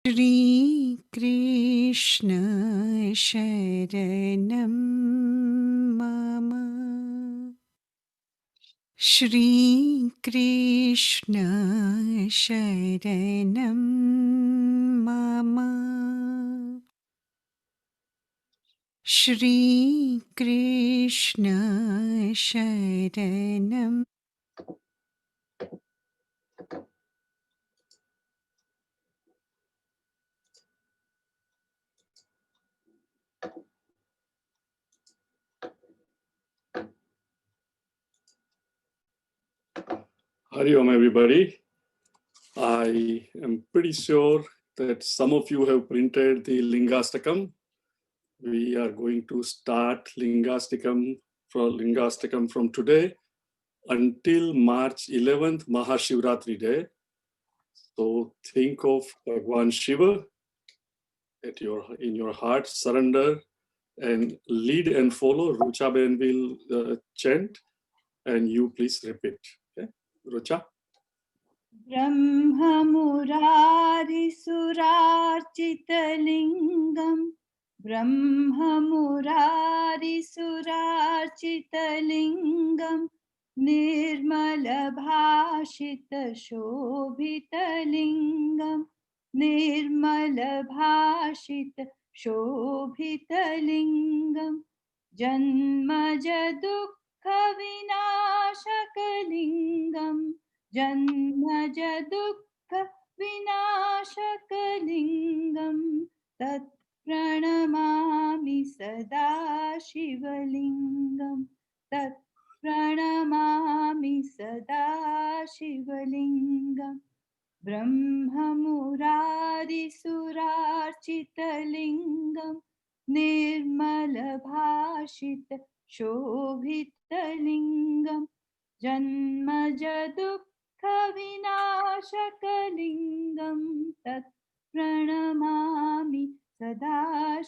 श्री कृष्ण शरणं मम। श्री कृष्ण शरणं मम। श्री कृष्ण शरणं। Hari Om, everybody. I am pretty sure that some of you have printed the Lingastakam. We are going to start Lingastakam from today until March 11th, Mahashivratri Day. So think of Bhagwan Shiva in your heart, surrender and lead and follow. Rucha Ben will chant and you please repeat. Okay, Rucha. ब्रह्ममुरारिसुरार्चितलिङ्गम् ब्रह्ममुरारिसुरार्चितलिङ्गम् निर्मलभाषितशोभितलिङ्गम् निर्मलभाषितशोभितलिङ्गम् जन्मजदुःखविनाशकलिङ्गम् जन्मज दुःख विनाशकलिङ्गं तत् प्रणमामि सदा शिवलिङ्गं तत् प्रणमामि सदा शिवलिङ्गं ब्रह्ममुरारिसुरार्चितलिङ्गं निर्मलभाषित शोभितलिङ्गं जन्मज दुःखविनाशकलिङ्गं तत् प्रणमामि सदा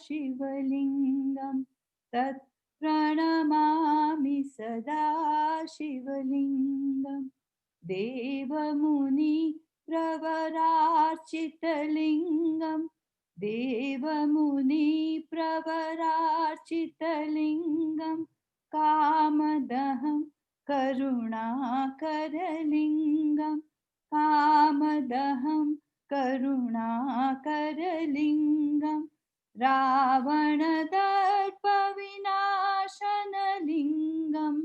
शिवलिङ्गं तत् प्रणमामि सदा शिवलिङ्गं देवमुनि प्रवरार्चितलिङ्गं देवमुनि प्रवरार्चितलिङ्गं कामदहं करुणाकरलिङ्गं कामदहं करुणाकरलिङ्गं रावणदर्पविनाशनलिङ्गं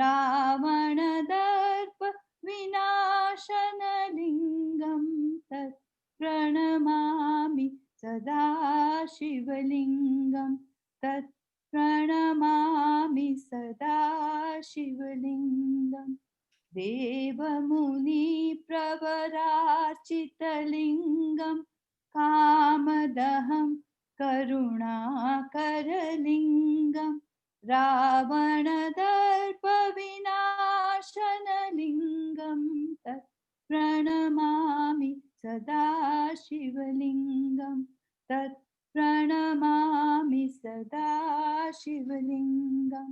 रावणदर्पविनाशनलिङ्गं तत् प्रणमामि सदा शिवलिङ्गं तत् प्रणमामि सदा शिवलिङ्गं देवमुनि प्रवरार्चितलिङ्गं कामदहं करुणाकरलिङ्गं रावणदर्पविनाशनलिङ्गं तत् प्रणमामि सदा शिवलिङ्गं तत् प्रणमामि सदा शिवलिङ्गं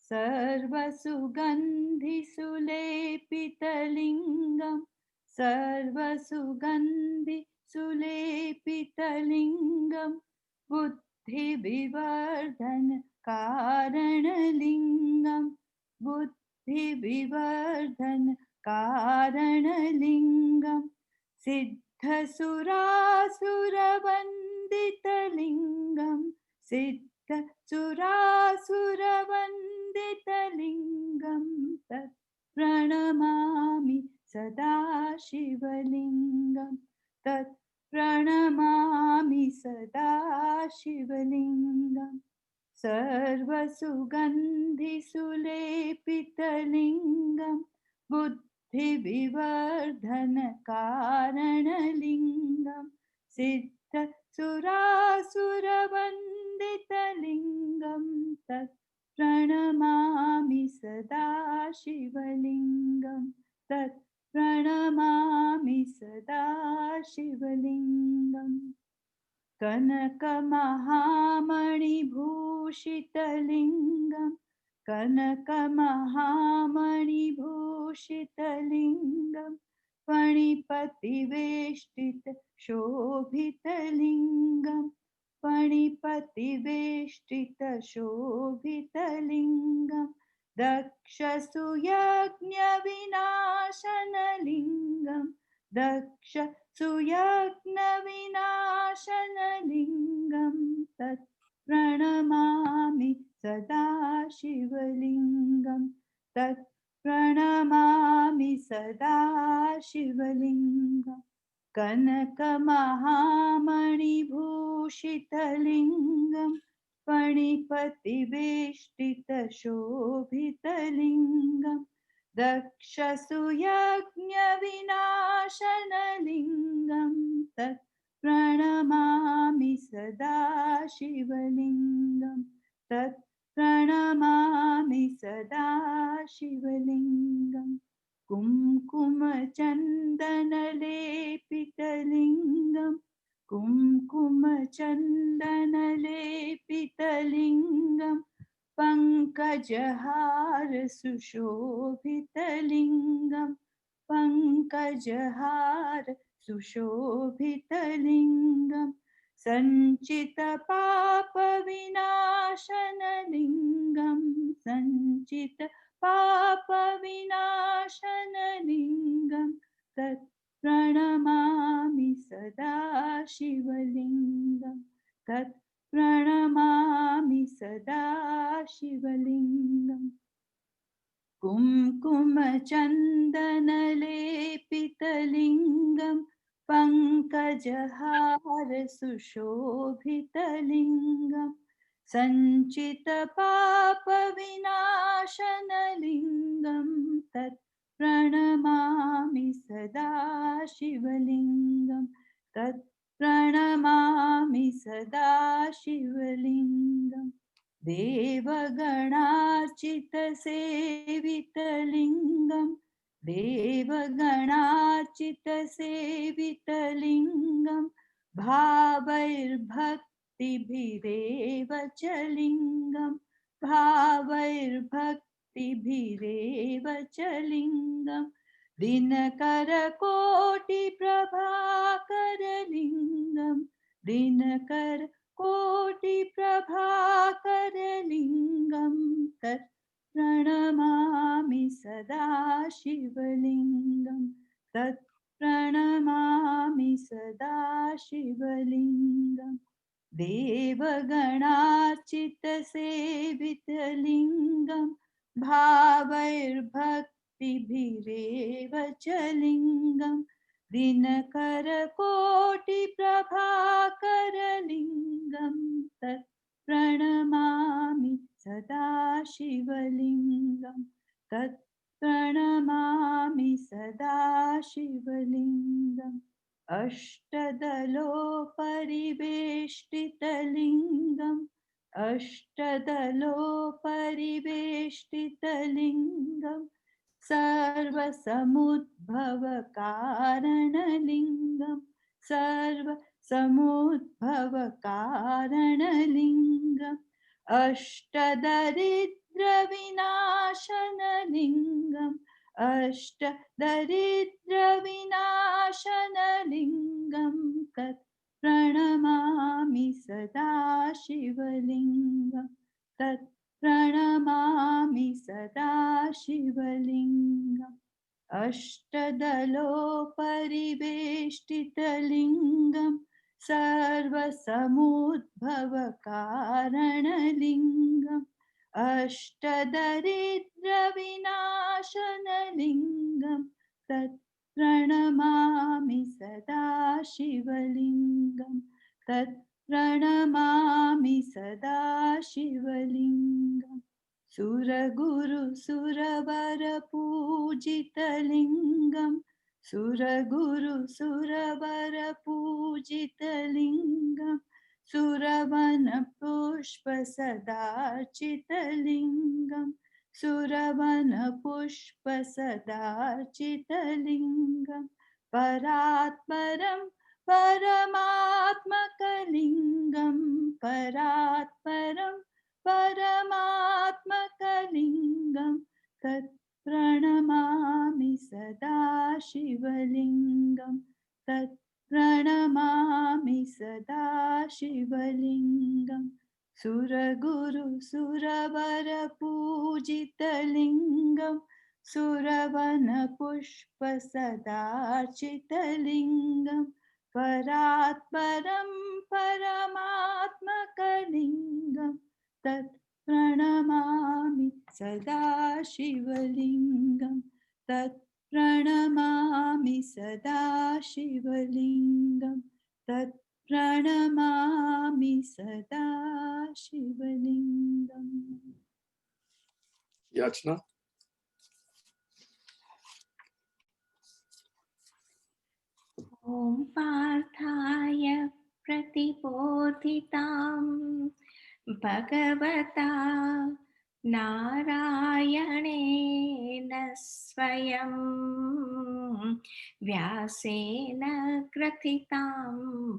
सर्वसुगन्धिसुलेपितलिङ्गं सर्वसुगन्धिसुलेपितलिङ्गं बुद्धिविवर्धन कारणलिङ्गं बुद्धिविवर्धन कारणलिङ्गं सिद्धसुरासुरवन्दितलिङ्गं सिद्धसुरासुरवन्दितलिङ्गं तत् प्रणमामि सदा शिवलिङ्गं तत् प्रणमामि सदा शिवलिङ्गं सर्वसुगन्धिसुलेपितलिङ्गं बुद्धिविवर्धन कारणलिङ्गं सिद्धसुरासुरवन्दितलिङ्गं तत् प्रणमामि सदा शिवलिङ्गं तत् प्रणमामि सदा शिवलिङ्गम् कनकमहामणिभूषितलिङ्गं कनकमहामणिभूषितलिङ्गं फणिपतिवेष्टित शोभितलिङ्गं फणिपतिवेष्टित शोभितलिङ्गं दक्षसुयज्ञविनाशनलिङ्गं दक्षसुयज्ञविनाशनलिङ्गं तत् प्रणमामि सदा शिवलिङ्गं तत् प्रणमामि सदा शिवलिङ्गं कनकमहामणिभूषितलिङ्गं फणिपतिवेष्टितशोभितलिङ्गं दक्षसुयज्ञविनाशनलिङ्गं तत् प्रणमामि सदा शिवलिङ्गं तत् प्रणमामि सदा शिवलिङ्गं कुङ्कुमचन्दनलेपितलिङ्गं कुङ्कुमचन्दनलेपितलिङ्गं पङ्कजहार सुशोभितलिङ्गं पङ्कजहार सुशोभितलिङ्गं सञ्चितपापविनाशनलिङ्गं सञ्चितपापविनाशनलिङ्गं तत् प्रणमामि सदा शिवलिङ्गं तत् प्रणमामि सदा शिवलिङ्गं कुङ्कुमचन्दनलेपितलिङ्गं पङ्कजहार सुशोभितलिङ्गं सञ्चितपापविनाशनलिङ्गं तत् प्रणमामि सदा शिवलिङ्गं तत् प्रणमामि सदा शिवलिङ्गं देवगणार्चितसेवितलिङ्गं देवगणार्चितसेवितलिङ्गं भावैर्भक्तिभिरेव च लिङ्गं भावैर्भक्तिभिरेव च लिङ्गं दिनकरकोटिप्रभाकरलिङ्गं दिनकरकोटिप्रभाकरलिङ्गं तत् प्रणमामि सदा शिवलिङ्गं तत् प्रणमामि सदा शिवलिङ्गं देवगणार्चितसेवितलिङ्गं भावैर्भक्तिभिरेव च लिङ्गं दिनकरकोटिप्रभाकरलिङ्गं तत् प्रणमामि सदा शिवलिङ्गं तत् प्रणमामि सदा शिवलिङ्गम् अष्टदलोपरिवेष्टितलिङ्गम् अष्टदलोपरिवेष्टितलिङ्गं सर्वसमुद्भवकारणलिङ्गं सर्वसमुद्भवकारणलिङ्गम् अष्टदरिद्रविनाशनलिङ्गम् अष्टदरिद्रविनाशनलिङ्गं तत् प्रणमामि सदा शिवलिङ्गं तत् प्रणमामि सदा शिवलिङ्गम् अष्टदलोपरिवेष्टितलिङ्गं सर्वसमुद्भवकारणलिङ्गम् अष्टदरिद्रविनाशनलिङ्गं तत् प्रणमामि सदा शिवलिङ्गं तत् प्रणमामि सदा शिवलिङ्गम् सुरगुरुसुरवरपूजितलिङ्गं सुरगुरुसुरवरपूजितलिङ्गं सुरवनपुष्पसदार्चितलिङ्गं सुरवनपुष्पसदार्चितलिङ्गं परात्परं परमात्मकलिङ्गं परात्परं परमात्मकलिङ्गं तत् प्रणमामि सदा शिवलिङ्गं शिवलिङ्गं सुरगुरु सुरवर पूजितलिङ्गं सुरवनपुष्प सदार्चितलिङ्गं परात्परं परमात्मकलिङ्गं तत् प्रणमामि सदा शिवलिङ्गं तत् प्रणमामि सदा शिवलिङ्गं तत् प्रणमामि सदा शिवलिङ्गम्। याचना। ॐ पार्थाय प्रतिबोधितां भगवता नारायणेन स्वयं व्यासेन ग्रथितां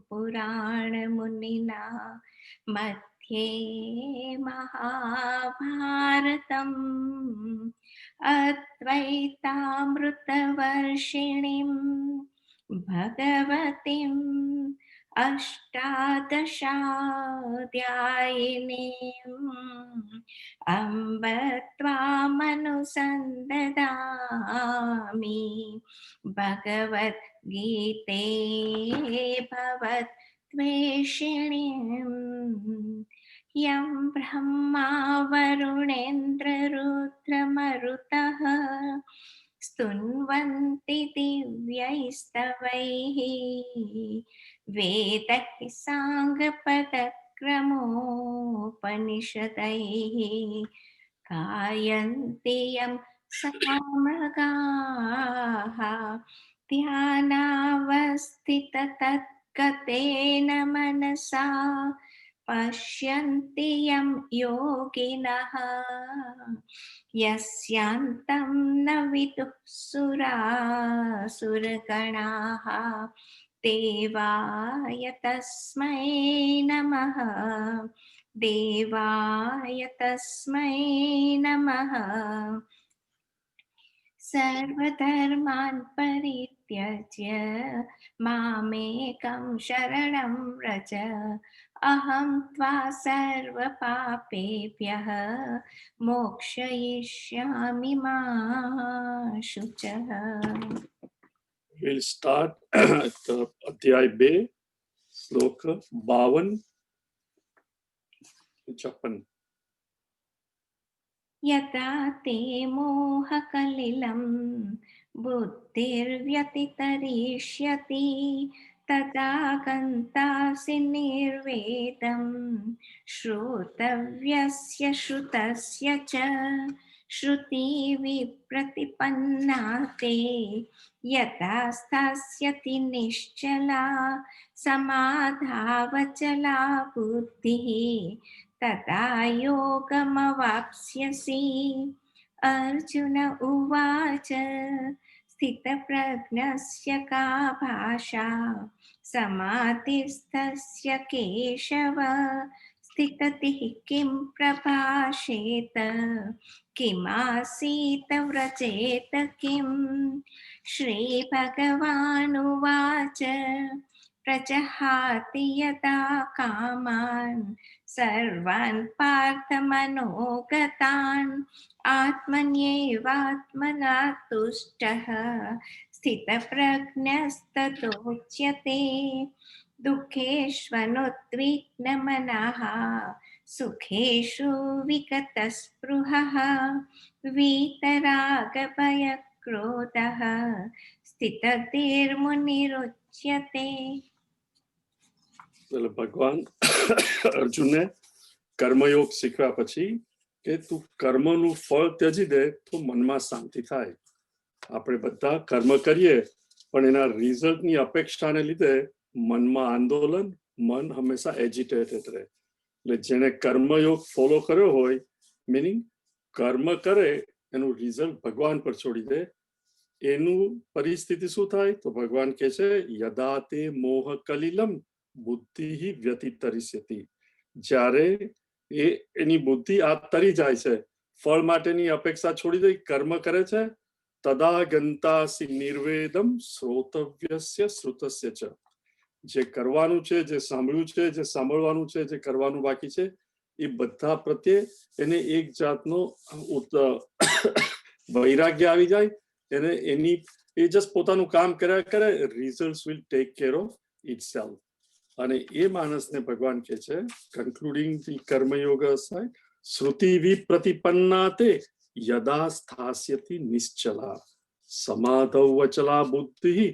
पुराणमुनिना मध्ये महाभारतम् अद्वैतामृतवर्षिणीं भगवतीम् अष्टादशाध्यायिनीम् अम्ब त्वामनुसन्ददामि भगवद्गीते भवद्वेषिणीम् यं ब्रह्मा वरुणेन्द्ररुद्रमरुतः स्तुन्वन्ति दिव्यैस्तवैः वेदैः साङ्गपदक्रमोपनिषदैः गायन्ति यं सामगाः ध्यानावस्थिततद्गतेन मनसा पश्यन्ति यं योगिनः यस्यान्तं न विदुः सुरासुरगणाः देवाय तस्मै नमः देवाय तस्मै नमः सर्वधर्मान् परित्यज्य मामेकं शरणं व्रज अहं त्वा सर्वपापेभ्यः मोक्षयिष्यामि मा शुचः। We'll start अध्याय 2 श्लोक 52-56। यदा ते मोहकलिलं बुद्धिर्व्यतितरिष्यति तदा गन्तासि निर्वेदं श्रोतव्यस्य श्रुतस्य च श्रुति विप्रतिपन्ना ते यथा स्थास्यति निश्चला समाधावचला बुद्धिः तदा योगमवाप्स्यसि। अर्जुन उवाच स्थितप्रज्ञस्य का भाषा समाधिस्थस्य केशव स्थिततिः किं प्रभाषेत किमासीत व्रजेत किम्। श्रीभगवानुवाच प्रजहाति यदा कामान् सर्वान् पार्थमनोगतान् आत्मन्येवात्मना तुष्टः स्थितप्रज्ञस्ततोच्यते। दुःखेष्वनुद्विग्नमनः सुखेषु विगतस्पृहः वीतरागभयक्रोधः स्थितधीर्मुनिरुच्यते। ભગવાન અર્જુનને કર્મયોગ શીખવ્યા પછી કે તું કર્મનું ફળ ત્યજી દે તો મનમાં શાંતિ થાય. આપણે બધા કર્મ કરીએ પણ એના રિઝલ્ટની અપેક્ષાને લીધે મનમાં આંદોલન, મન હંમેશા એજિટેટેડ રહે. એટલે જેણે કર્મયોગ ફોલો કર્યો હોય, મીનિંગ કર્મ કરે એનું રિઝલ્ટ ભગવાન પર છોડી દે, એનું પરિસ્થિતિ શું થાય? તો ભગવાન કહે છે યદા તે મોહ કલિલમ બુદ્ધિ વ્યતિતરિષ્યતિ. જ્યારે એની બુદ્ધિ આ તરી જાય છે, ફળ માટેની અપેક્ષા છોડી દઈ કર્મ કરે છે, તદા ગંતાસી નિર્વેદમ શ્રોતવ્યસ્ય શ્રુતસ્ય ચ. જે કરવાનું છે, જે સાંભળ્યું છે, જે સાંભળવાનું છે, જે કરવાનું બાકી છે, એ બધા પ્રત્યે એને એક જાતનો વૈરાગ્ય આવી જાય. એને એની એ જસ્ટ પોતાનું કામ કર્યા કરે, result will take care of itself. અને એ માણસને ભગવાન કહે છે, કન્ક્લુડિંગ ધી કર્મયોગ સાઇડ, શ્રુતિ વિપ્રતિપન્ના તે યદા સ્થાસ્યતિ નિશ્ચલા સમાધૌ વચલા બુદ્ધિ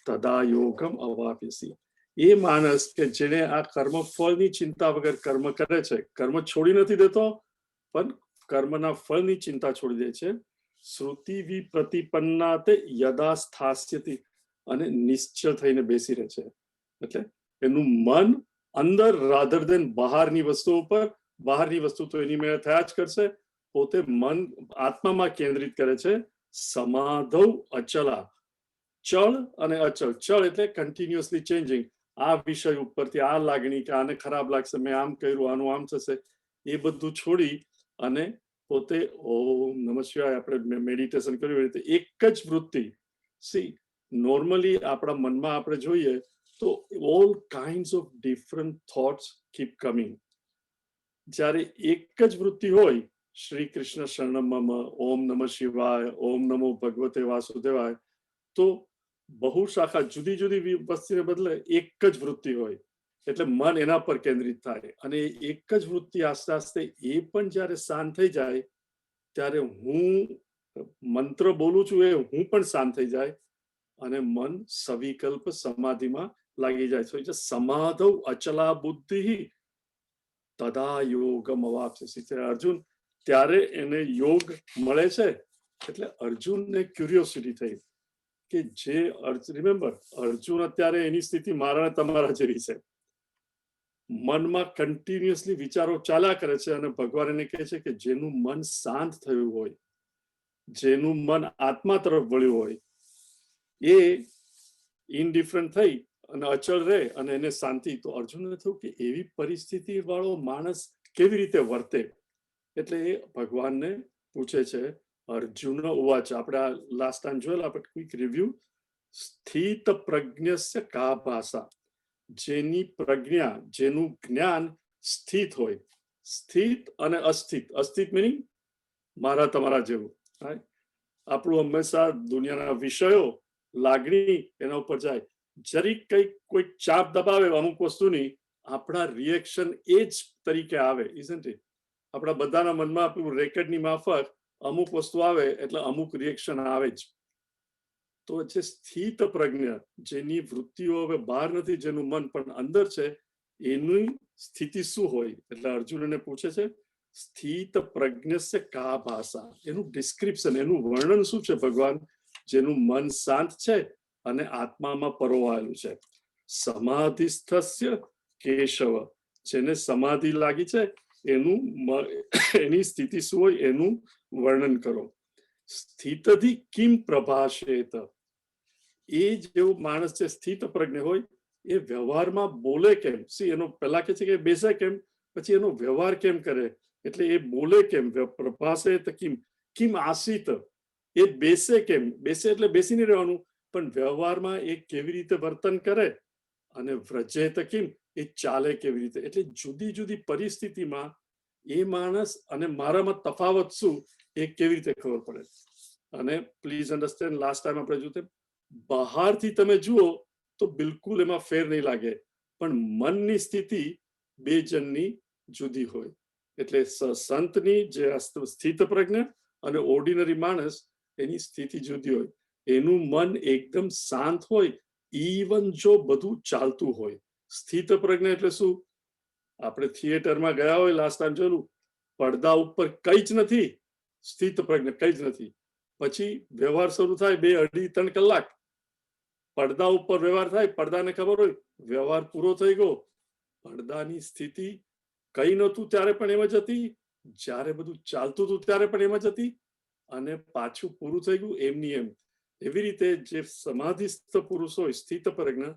તદા યોગમ અવાપ્યસી. એ માણસ કે જેને આ કર્મ ફળની ચિંતા વગર કર્મ કરે છે, કર્મ છોડી નથી દેતો, પણ કર્મના ફળની ચિંતા છોડી દે છે. શ્રુતિ વિપ્રતિપન્ના તે યદા સ્થાસ્યતિ, અને નિશ્ચલ થઈને બેસી રહે છે. એટલે એનું મન અંદર રાધર દેન બહારની વસ્તુ ઉપર. બહારની વસ્તુ તો એની મેળે થયા જ કરશે. પોતે મન આત્મામાં કેન્દ્રિત કરે છે. સમાધૌ અચલા, ચળ અને અચળ. ચળ એટલે કન્ટિન્યુઅસલી ચેન્જિંગ. આ વિષય ઉપરથી આ લાગણી કે આને ખરાબ લાગશે, મેં આમ કર્યું, આનું આમ થશે, એ બધું છોડી અને પોતે ઓમ નમઃ શિવાય આપણે મેડિટેશન કર્યું રીતે એક જ વૃત્તિ. સી નોર્મલી આપણા મનમાં આપણે જોઈએ તો all kinds of different thoughts keep coming. જ્યારે એક જ વૃત્તિ હોય, શ્રી કૃષ્ણ શરણમ મમ, ઓમ નમઃ શિવાય, ઓમ નમો ભગવતે વાસુદેવાય, તો બહુ શાખા જુદી જુદી વસ્તુને બદલે એક જ વૃત્તિ હોય. એટલે મન એના પર કેન્દ્રિત થાય. અને એક જ વૃત્તિ આસ્તે આસ્તે એ પણ જ્યારે શાંત થઈ જાય, ત્યારે હું મંત્ર બોલું છું એ હું પણ શાંત થઈ જાય અને મન સવિકલ્પ સમાધિમાં લાગી જાય છે. સમાધૌ અચલા બુદ્ધિ તદા યોગમ અવાપ્સ્યસી. અર્જુન ત્યારે એને યોગ મળે છે. એટલે અર્જુનને ક્યુરિયોસિટી થઈ કે જે રિમેમ્બર, અર્જુન અત્યારે એની સ્થિતિ મારા તમારા જેવી છે. મનમાં કન્ટિન્યુઅસલી વિચારો ચાલ્યા કરે છે અને ભગવાન એને કહે છે કે જેનું મન શાંત થયું હોય, જેનું મન આત્મા તરફ વળ્યું હોય, એ ઇનડિફરન્ટ થઈ અને અચળ રહે અને એને શાંતિ. તો અર્જુનને થયું કે એવી પરિસ્થિતિ વાળો માણસ કેવી રીતે વર્તે. એટલે એ ભગવાનને પૂછે છે. અર્જુન ઉવાચ, આપણે આ લાસ્ટ ટાઈમ જોયેલા, આપણે ક્વિક રિવ્યુ. સ્થિત પ્રજ્ઞસ્ય કા ભાષા. જેની પ્રજ્ઞા, જેનું જ્ઞાન સ્થિત હોય. સ્થિત અને અસ્થિત. અસ્થિત મિનિંગ મારા તમારા જેવું. આપણું હંમેશા દુનિયાના વિષયો, લાગણી એના ઉપર જાય. જરીક કઈક કોઈ ચાપ દબાવે અમુક વસ્તુની, આપણા રિએક્શન એ જ તરીકે આવે. Isn't it? આપણા બધાના મનમાં આપણું રેકેટની માફક અમુક વસ્તુ આવે એટલે અમુક રિએક્શન આવે જ. તો જે સ્થિત પ્રજ્ઞા, જેની વૃત્તિઓ હવે બહાર નથી, જેનું મન પણ અંદર છે, એની સ્થિતિ શું હોય. એટલે અર્જુન એને પૂછે છે, સ્થિત પ્રજ્ઞસ્ય કા ભાષા. એનું ડિસ્ક્રિપ્શન, એનું વર્ણન શું છે ભગવાન, જેનું મન શાંત છે અને આત્મામાં પરોવાયેલું છે. સમાધિસ્થસ્ય કેશવ. જેને સમાધિ લાગી છે એનું એની સ્થિતિ શું હોય એનું વર્ણન કરો. સ્થિતધિ કિમ પ્રભાષેત. એ જેવો માણસ છે સ્થિત પ્રજ્ઞ હોય, એ વ્યવહારમાં બોલે કેમ. સી એનો પહેલા કે છે કે બેસે કેમ, પછી એનો વ્યવહાર કેમ કરે. એટલે એ બોલે કેમ, પ્રભાષેત કિમ, કિમ આસિત. એ બેસે કેમ. બેસે એટલે બેસીને રહેવાનું, પણ વ્યવહારમાં એ કેવી રીતે વર્તન કરે. અને વ્રજેત કિમ, એ ચાલે કેવી રીતે. એટલે જુદી જુદી પરિસ્થિતિમાં એ માણસ અને મારામાં તફાવત શું એ કેવી રીતે ખબર પડે. અને પ્લીઝ અન્ડરસ્ટેન્ડ, લાસ્ટ ટાઈમ આપણે જોયું બહારથી તમે જુઓ તો બિલકુલ એમાં ફેર નહીં લાગે, પણ મનની સ્થિતિ બે જણની જુદી હોય. એટલે સંતની જે સ્થિત પ્રજ્ઞ અને ઓર્ડિનરી માણસ, એની સ્થિતિ જુદી હોય. એનું મન એકદમ શાંત હોય, ઈવન જો બધું ચાલતું હોય. સ્થિત પ્રજ્ઞ એટલે શું? આપણે થિયેટરમાં ગયા હોય, લાસ્ટ ટાઈમ જોયું, પડદા ઉપર કઈ જ નથી, સ્થિત પ્રજ્ઞ કઈ જ નથી. પછી વ્યવહાર શરૂ થાય 2, 2.5, 3 કલાક. પડદા ઉપર વ્યવહાર થાય, પડદાને ખબર હોય વ્યવહાર પૂરો થઈ ગયો. પડદાની સ્થિતિ કઈ નહોતું ત્યારે પણ એમ જ હતી, જ્યારે બધું ચાલતું હતું ત્યારે પણ એમ જ હતી, અને પાછું પૂરું થઈ ગયું એમની એમ. એવી રીતે જે સમાધિસ્થ પુરુષ હોય, સ્થિત પ્રજ્ઞ,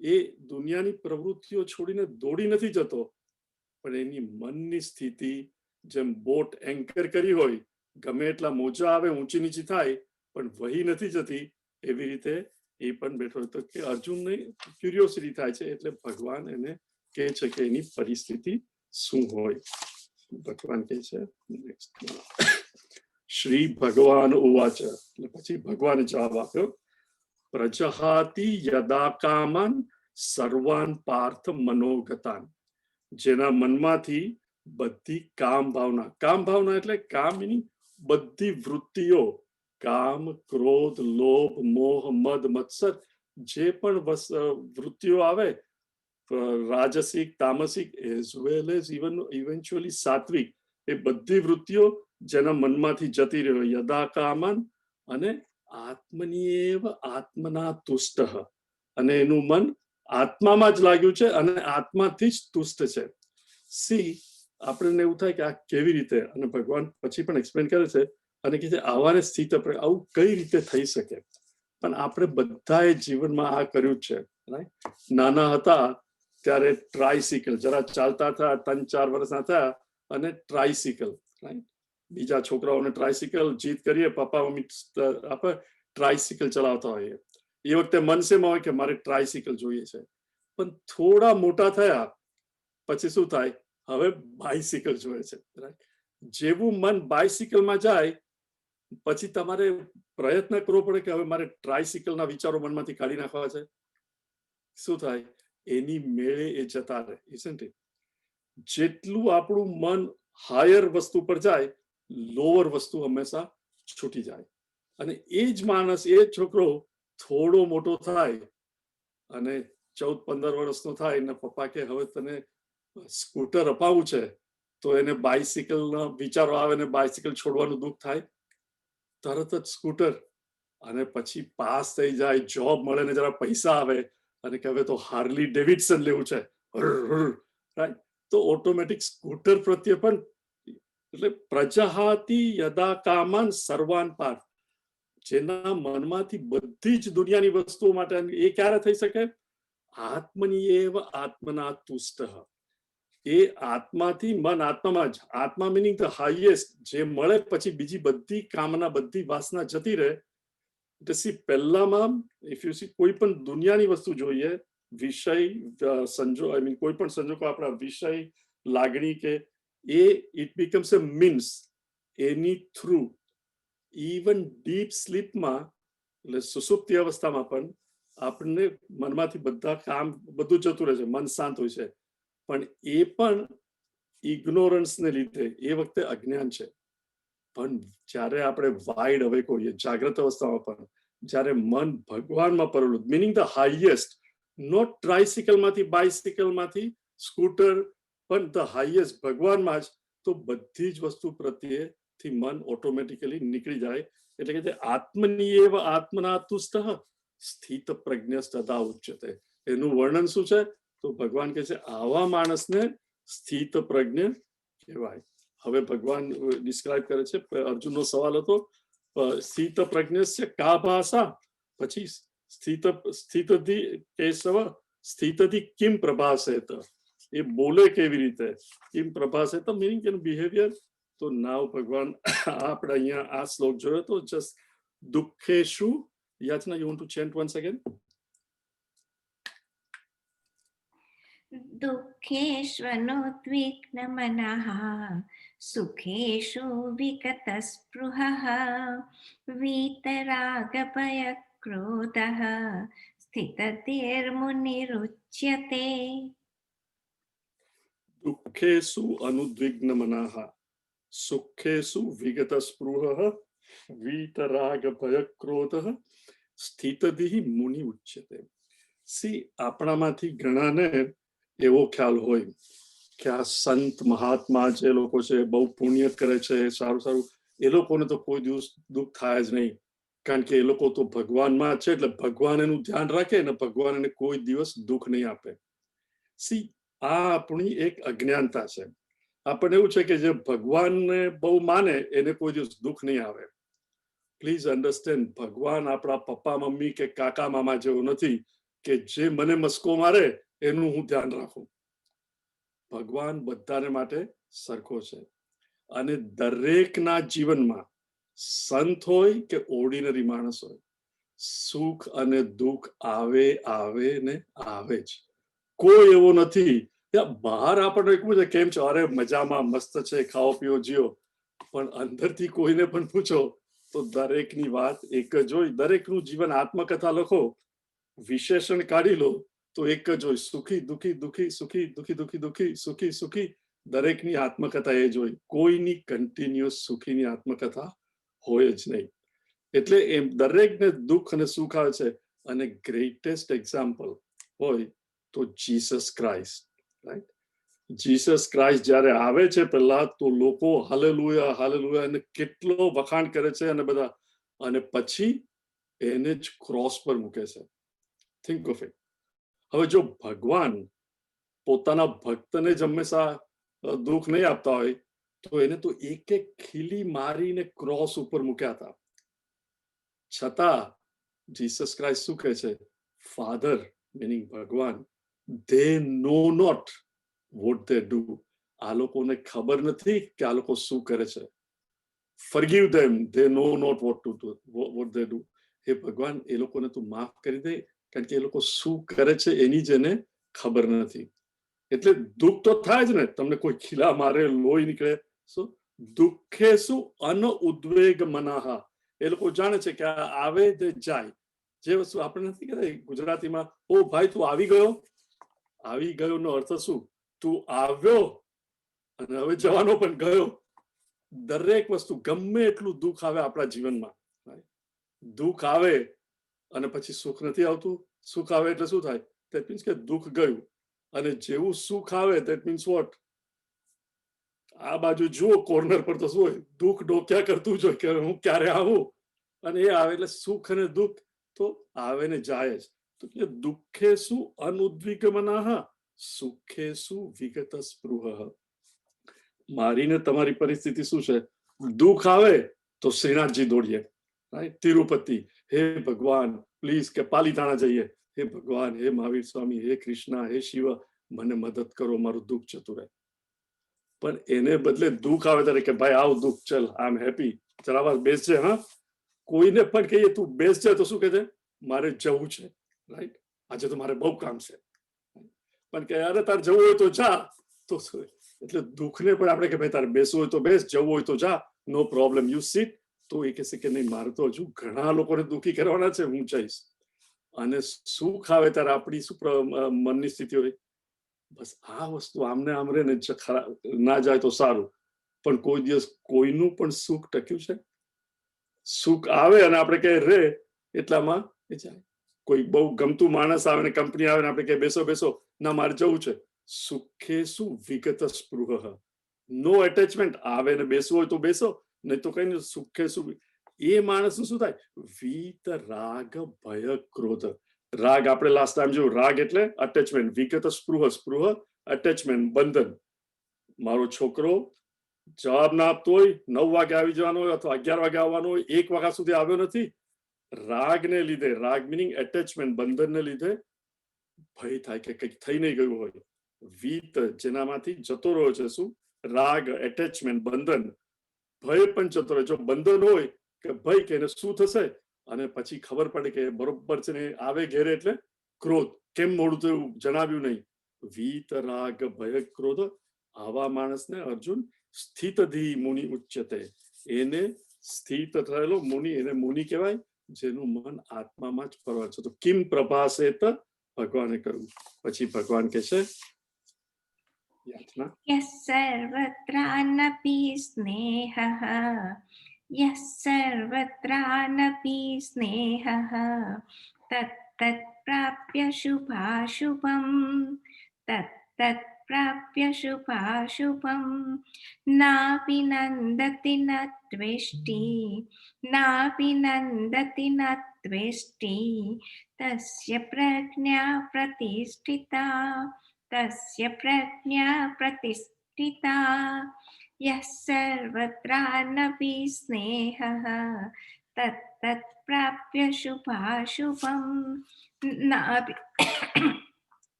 એ દુનિયાની પ્રવૃત્તિઓ છોડીને દોડી નથી જતો, પણ એની મનની સ્થિતિ જેમ બોટ એન્કર કરી હોય, ગમે એટલા મોજા આવે, ઊંચી નીચી થાય, પણ વહી નથી જતી. એવી રીતે એ પણ બેઠો હતો કે અર્જુનને ક્યુરિયોસિટી થાય છે, એટલે ભગવાન એને કહે છે કે એની પરિસ્થિતિ શું હોય. ભગવાન કહે છે શ્રી ભગવાન ઉવાચ, એટલે પછી ભગવાને જવાબ આપ્યો, પ્રજહાતિ યદા કામાન સર્વાન પાર્થ મનોગતાન. જેના મનમાંથી બધી કામ ભાવના એટલે કામ એની બધી વૃત્તિઓ, કામ, ક્રોધ, લોભ, મોહ, મદ, મત્સર, જે પણ વૃત્તિઓ આવે, રાજસિક, તામસિક, એઝ વેલ એઝ ઇવેન્ચ્યુઅલી સાત્વિક, એ બધી વૃત્તિઓ જેના મનમાંથી જતી રહ્યો, યદા કામન, અને આત્મનિએવ આત્મના તુષ્ટ, અને એનું મન આત્મામાં જ લાગ્યું છે અને આત્માથી જ તુષ્ટ છે. સી આપણને એવું થાય કે આ કેવી રીતે, અને ભગવાન પછી પણ એક્સપ્લેન કરે છે અને કે આવાને સ્થિત આવું કઈ રીતે થઈ શકે. પણ આપણે બધાએ જીવનમાં આ કર્યું જ છે. નાના હતા ત્યારે ટ્રાયસિકલ, જરા ચાલતા હતા, 3-4 વર્ષના થયા અને ટ્રાયસિકલ, બીજા છોકરાઓને ટ્રાયસિકલ જીત કરીએ, પપ્પા મમ્મી આપણે ટ્રાયસિકલ ચલાવતા હોઈએ. એ વખતે મનસેમાં હોય કે મારે ટ્રાયસિકલ જોઈએ છે. પણ થોડા મોટા થયા પછી શું થાય, હવે બાઇસિકલ જોઈએ છે. જેવું મન બાઇસિકલમાં જાય પછી તમારે પ્રયત્ન કરવો પડે કે હવે મારે ટ્રાયસિકલના વિચારો મનમાંથી કાઢી નાખવા છે. શું થાય, એની મેળે એ જતા રહે. જેટલું આપણું મન હાયર વસ્તુ પર જાય, લોઅર વસ્તુ હંમેશા છૂટી જાય. અને એ જ માણસ, એ છોકરો થોડો મોટો થાય અને 14-15 વર્ષનો થાય ને પપ્પા કે હવે તને સ્કૂટર અપાવવું છે, તો એને બાઇસિકલના વિચારો આવે ને બાઇસિકલ છોડવાનું દુઃખ થાય. તરત જ સ્કૂટર, અને પછી પાસ થઈ જાય, જોબ મળે ને જરા પૈસા આવે અને કે હવે તો હાર્લી ડેવિડસન લેવું છે, તો ઓટોમેટિક સ્કૂટર પ્રત્યે પણ, એટલે પ્રજહાતિ યદા કામાન સર્વાન પાર્થ, જેના મનમાંથી બધી જ દુનિયાની વસ્તુઓ માટે, એ ક્યારે થઈ શકે, આત્મની એવ આત્મના તુષ્ટ. એ આત્માથી, મન આત્મામાં જ, આત્મા મિનિંગ ધ હાઈએસ્ટ, જે મળે પછી બીજી બધી કામના, બધી વાસના જતી રહે. પહેલામાં ઇફ યુ સી કોઈ પણ દુનિયાની વસ્તુ જોઈએ, વિષય સંજોગ, આઈ મીન કોઈ પણ સંજોગો આપણા વિષય, લાગણી, કે એ ઇટ બીકમ્સ અ મીન્સ, એની થ્રુ ઇવન ડીપ સ્લીપમાં, એટલે સુસુપ્તિ અવસ્થામાં પણ આપણને મનમાંથી બધા કામ બધું જતું રહે છે, મન શાંત હોય છે. પણ એ પણ ઇગ્નોરન્સને લીધે, એ વખતે અજ્ઞાન છે. પણ જ્યારે આપણે વાઇડ અવેક હોઈએ, જાગ્રત અવસ્થામાં પણ, જ્યારે મન ભગવાનમાં પરેલું, મિનિંગ ધ હાઈએસ્ટ, નોટ ટ્રાયસિકલમાંથી, બાઇસિકલમાંથી, સ્કૂટર, પણ ધ હાઈએસ્ટ ભગવાનમાં જ, તો બધી જ વસ્તુ પ્રત્યેથી મન ઓટોમેટિકલી નીકળી જાય. એટલે કે આત્મની એવ આત્મના તુષ્ટ સ્થિત પ્રજ્ઞ તથા ઉચ્યતે. એનું વર્ણન શું છે, તો ભગવાન કહે છે આવા માણસને સ્થિત પ્રજ્ઞ કહેવાય. હવે ભગવાન ડિસ્ક્રાઇબ કરે છે, અર્જુનનો સવાલ હતો સ્થિત પ્રજ્ઞસ્ય કા ભાષા, પછી સ્થિતધિ કેશવ સ્થિતધિ કિમ પ્રભાસેત, એ બોલે કેવી રીતે, કિમ પ્રભાસેત મીનિંગ એનું બિહેવિયર. તો નાવ ભગવાન આપણે અહીંયા આ શ્લોક જોયો તો જસ્ટ દુઃખેશુ, યાચના, you want to chant once again. दुःखेष्वनुद्विग्नमनः सुखेषु विगतस्पृहः वीतरागभयक्रोधः स्थितधीर्मुनिरुच्यते. दुःखेषु अनुद्विग्नमनः सुखेषु विगतस्पृहः वीतरागभयक्रोधः સ્થિતધિ મુનિ ઉચ્યતે. સી આપણામાંથી ઘણાને એવો ખ્યાલ હોય કે આ સંત મહાત્મા જે લોકો છે, બહુ પુણ્ય કરે છે, સારું સારું, એ લોકોને તો કોઈ દિવસ દુઃખ થાય જ નહીં, કારણ કે એ લોકો તો ભગવાનમાં છે, એટલે ભગવાન એનું ધ્યાન રાખે ને ભગવાન એને કોઈ દિવસ દુઃખ નહીં આપે. સી આ આપણી એક અજ્ઞાનતા છે. આપણને એવું છે કે જે ભગવાનને બહુ માને એને કોઈ દિવસ દુઃખ નહીં આવે. પ્લીઝ અન્ડરસ્ટેન્ડ, ભગવાન આપણા પપ્પા મમ્મી કે કાકા મામા જેવો નથી કે જે મને મસ્કો મારે એનું હું ધ્યાન રાખું. ભગવાન બધાને માટે સરખો છે, અને દરેકના જીવનમાં સંત હોય કે ઓર્ડિનરી માણસ હોય, સુખ અને દુઃખ આવે આવે ને આવે જ. કોઈ એવો નથી બહાર આપણને કેવું છે, કેમ છો, અરે મજામાં, મસ્ત છે, ખાઓ પીઓ જીઓ, પણ અંદરથી કોઈને પણ પૂછો તો દરેકની વાત એક જ હોય. દરેકનું જીવન આત્મકથા લખો, વિશેષણ કાઢી લો તો એક જ હોય, સુખી દુઃખી, દુઃખી સુખી, દુઃખી દુઃખી દુઃખી, સુખી સુખી. દરેકની આત્મકથા એ જ હોય. કોઈની કન્ટિન્યુઅસ સુખીની આત્મકથા હોય જ નહીં. એટલે એમ દરેકને દુઃખ અને સુખ આવે છે. અને ગ્રેટેસ્ટ એક્ઝામ્પલ હોય તો Jesus Christ, right? Jesus Christ જ્યારે આવે છે પહેલા તો લોકો હાલેલુયા હાલેલુયા અને કેટલો વખાણ કરે છે અને બધા, અને પછી એને જ ક્રોસ પર મૂકે છે. Think of it. હવે જો ભગવાન પોતાના ભક્તને જ હંમેશા દુઃખ નહીં આપતા હોય તો એને તો એક એક ખીલી મારીને ક્રોસ ઉપર મૂક્યા હતા. છતાં જીસસ ક્રાઇસ્ટ શું કહે છે? ફાધર મીનિંગ ભગવાન, they know not what they do. આ લોકોને ખબર નથી કે આ લોકો શું કરે છે. forgive them, they know not what they do. હે ભગવાન, એ લોકોને તું માફ કરી દે, કારણ કે એ લોકો શું કરે છે એની જ એને ખબર નથી. એટલે દુઃખ તો થાય જ ને. તમને કોઈ ખીલા મારે, લોહી નીકળે, શું દુઃખે શું અનઉદ્વેગ મનાહા. એ લોકો જાણે છે કે આ આવે તે જાય. જે વસ્તુ આપણે નથી કહેતા ગુજરાતીમાં, ઓ ભાઈ તું આવી ગયો. આવી ગયો નો અર્થ શું? તું આવ્યો અને હવે જવાનો પણ ગયો. દરેક વસ્તુ, ગમે એટલું દુઃખ આવે આપણા જીવનમાં, દુઃખ આવે અને પછી સુખ નથી આવતું. સુખ આવે એટલે શું થાય? ધેટ મીન્સ કે દુઃખ ગયું. અને જેવું સુખ આવે ધેટ મીન્સ વોટ? આ બાજુ જુઓ કોર્નર પર તો શું હોય? દુઃખ ડોક્યા કરતું જ હોય કે હું ક્યારે આવું. અને એ આવે એટલે સુખ અને દુઃખ તો આવે ને જાય જ. તો કે દુઃખે શું અનુદ્વિગમનાહ, સુખે શું વિગત સ્પૃહ. મારી ને તમારી પરિસ્થિતિ શું છે? દુઃખ આવે તો શ્રીનાથજી દોડીએ, રાઈટ? તિરુપતિ, હે ભગવાન પ્લીઝ, કે પાલીતાણા જઈએ, હે ભગવાન, હે મહાવીર સ્વામી, હે કૃષ્ણ, હે શિવ, મને મદદ કરો, મારું દુઃખ જતું રહે. પણ એને બદલે દુઃખ આવે ત્યારે કે ભાઈ આવ દુઃખ, ચલ આઈ એમ હેપી, જરા બેસજે. હા, કોઈને પણ કહીએ તું બેસજે તો શું કહે છે? મારે જવું છે, રાઈટ? આજે તો મારે બહુ કામ છે. પણ કે અરે તારે જવું હોય તો જા. તો એટલે દુઃખને પણ આપણે કે ભાઈ તારે બેસવું હોય તો બેસ, જવું હોય તો જા, નો પ્રોબ્લેમ, યુ સીટ. તો એ કહેશે કે નહીં, મારે તો હજુ ઘણા લોકોને દુઃખી કરવાના છે, હું જઈશ. અને સુખ આવે ત્યારે આપણી શું મનની સ્થિતિ હોય? બસ આ વસ્તુ આમને આમ રે ને ના જાય તો સારું. પણ કોઈ દિવસ કોઈનું પણ સુખ ટક્યું છે? સુખ આવે અને આપણે કહીએ રે એટલામાં એ જાય. કોઈ બહુ ગમતું માણસ આવે ને કંપની આવે ને આપણે કહીએ બેસો બેસો, ના મારે જવું છે. સુખે શું વિગત સ્પૃહ, નો એટેચમેન્ટ. આવે ને બેસવું હોય તો બેસો, નહીં તો કઈ નહીં. સુખે શું, એ માણસનું શું થાય? વીત રાગ ભય ક્રોધ. રાગ આપણે લાસ્ટ ટાઈમ જોયું, રાગ એટલે અટેચમેન્ટ. વિગત સ્પૃહ, સ્પૃહ અટેચમેન્ટ, બંધન. મારો છોકરો જવાબ ના આપતો હોય, 9 વાગે આવી જવાનો હોય અથવા 11 વાગે આવવાનો હોય, 1 વાગ્યા સુધી આવ્યો નથી. રાગને લીધે, રાગ મિનિંગ એટેચમેન્ટ, બંધનને લીધે ભય થાય કે કંઈક થઈ નહીં ગયું હોય. વીત જેનામાંથી જતો રહ્યો છે, શું? રાગ, એટેચમેન્ટ, બંધન. ભય પણ જતો રહે. જો બંધન હોય કે ભય કે એને શું થશે, અને પછી ખબર પડે કે બરોબર છે ને આવે ઘેરે એટલે ક્રોધ, કેમ મોડું થયું જણાવ્યું નહીં. વીત રાગ ભય ક્રોધ. આવા માણસને અર્જુન સ્થિતધી મુનિ ઉચ્યતે. એને સ્થિત થયેલો મુનિ, એને મુનિ કહેવાય, જેનું મન આત્મામાં જ ફરવા છે. તો કિમ પ્રભાસેત, ભગવાને કહ્યું. પછી ભગવાન કહે છે યાતના, યઃ સર્વત્રાનપી સ્નેહઃ, યઃ સર્વત્રાનપી સ્નેહઃ, તત્તત્ પ્રાપ્ય શુભાશુભમ, તત્તત્ પ્રાપ્ય શુભાશુભમ. નાપી નંદતિ ન દ્વેષ્ટિ, નાપી નંદતિ ન દ્વેષ્ટિ, તસ્ય પ્રજ્ઞા પ્રતિષ્ઠિતા, તસ્ય પ્રજ્ઞા પ્રતિષ્ઠિતા. યઃ સર્વત્રાનપી સ્નેહઃ, તત્તત્ પ્રાપ્ય શુભાશુભમ.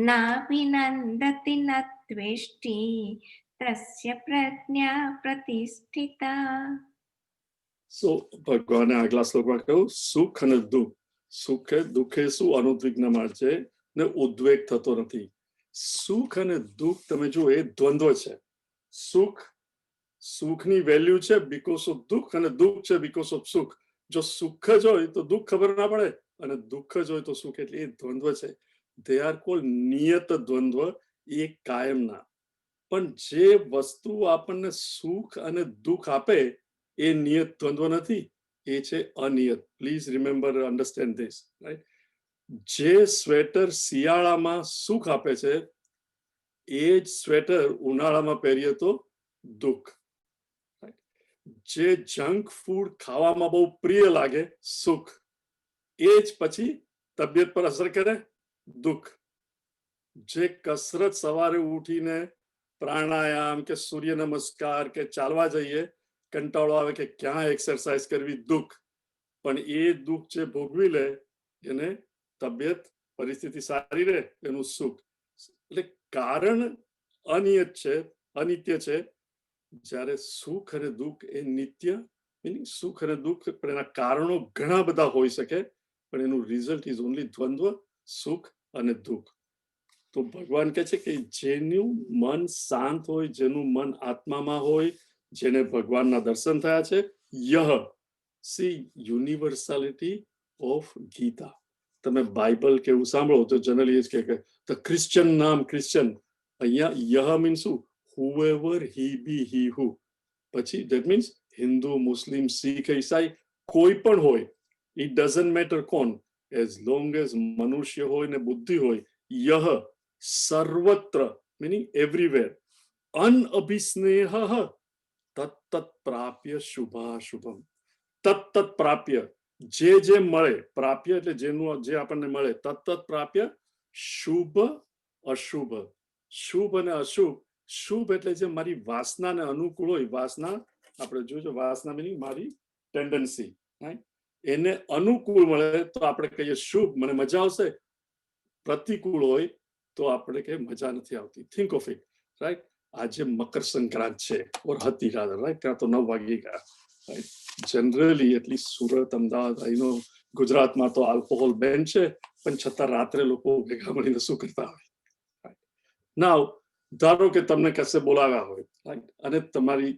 નાપી નંદતિ ન દ્વેષ્ટિ, તસ્ય પ્રજ્ઞા પ્રતિષ્ઠિતા. સો ભગવાને આગલા શ્લોકમાં કહ્યું સુખ અને દુઃખ, સુખે દુઃખે શું અનુદ્વિગ્ન છે ને ઉદ્વેગ થતો નથી. સુખ અને દુઃખ તમે જુઓ એ દ્વંદ્વ છે. સુખ, સુખની વેલ્યુ છે બીકોઝ ઓફ દુઃખ, અને દુઃખ છે બીકોઝ ઓફ સુખ. જો સુખ જ હોય તો દુઃખ ખબર ના પડે, અને દુઃખ જ હોય તો સુખ. એટલે એ દ્વંદ્વ છે. દે આર કોલ્ડ નિયત દ્વંદ્વ, એ કાયમના. પણ જે વસ્તુ આપણને સુખ અને દુઃખ આપે એ નિયત દ્વંદ્વ નથી, એ છે અનિયત. Please remember, understand this, right? જે સ્વેટર શિયાળામાં સુખ આપે છે એ જ સ્વેટર ઉનાળામાં પહેરીએ તો દુઃખ. જે જંક ફૂડ ખાવામાં બહુ પ્રિય લાગે સુખ, એ જ પછી તબિયત પર અસર કરે દુઃખ. જે કસરત સવારે ઉઠીને પ્રાણાયામ કે સૂર્ય નમસ્કાર કે ચાલવા જઈએ, કંટાળો આવે કે ક્યાં એક્સરસાઇઝ કરવી, દુઃખ. પણ એ દુઃખ જે ભોગવી લે એને તબિયત પરિસ્થિતિ સારી રહે એનું સુખ. એટલે કારણ અનિયત છે, અનિત્ય છે. જ્યારે સુખ અને દુઃખ એ નિત્ય, મીનિંગ સુખ અને દુઃખ, પણ એના કારણો ઘણા બધા હોઈ શકે, પણ એનું રિઝલ્ટ ઇઝ ઓનલી દ્વંદ્વ, સુખ અને દુઃખ. તો ભગવાન કહે છે કે જેનું મન શાંત હોય, જેનું મન આત્મામાં હોય, જેને ભગવાનના દર્શન થયા છે, યહ સી યુનિવર્સાલિટી ઓફ ગીતા. તમે બાઇબલ કે એવું સાંભળો તો જનરલી એ જ કે ધ ક્રિશ્ચન નામ ક્રિશ્ચન. અહીંયા યહ મીન્સ શું? whoever he be he who. પછી that means હિન્દુ, મુસ્લિમ, શીખ, ઈસાઈ કોઈ પણ હોય, it doesn't matter કોણ, as long as મનુષ્ય હોય ને બુદ્ધિ હોય, યહ સર્વત્ર meaning everywhere, અનઅભિસ્નેહ તત્તત પ્રાપ્ય શુભાશુભમ. તત્તત પ્રાપ્ય, જે મળે, પ્રાપ્ય એટલે જેનું, જે આપણને મળે, તત્તત પ્રાપ્ય શુભ અશુભ. શુભ અને અશુભ. શુભ એટલે જે મારી વાસનાને અનુકૂળ હોય, વાસના આપણે જોજો, વાસના મીનિંગ મારી ટેન્ડન્સી, રાઈટ? એને અનુકૂળ મળે તો આપણે કહીએ શુભ, મને મજા આવશે. પ્રતિકૂળ હોય તો આપણે કહીએ મજા નથી આવતી. Think of it, right? આજે મકર સંક્રાંત છે, ઓર હતી રાધર, રાઈટ? ત્યાં તો 9 વાગી ગયા, રાઈટ? જનરલી એટલી સુરત, અમદાવાદ, અહીંનો ગુજરાતમાં તો આલ્કોહોલ બેન છે, પણ છતાં રાત્રે લોકો ભેગા મળીને શું કરતા હોય? નાવ ધારો કે તમને કશે બોલાવ્યા હોય, રાઈટ? અને તમારી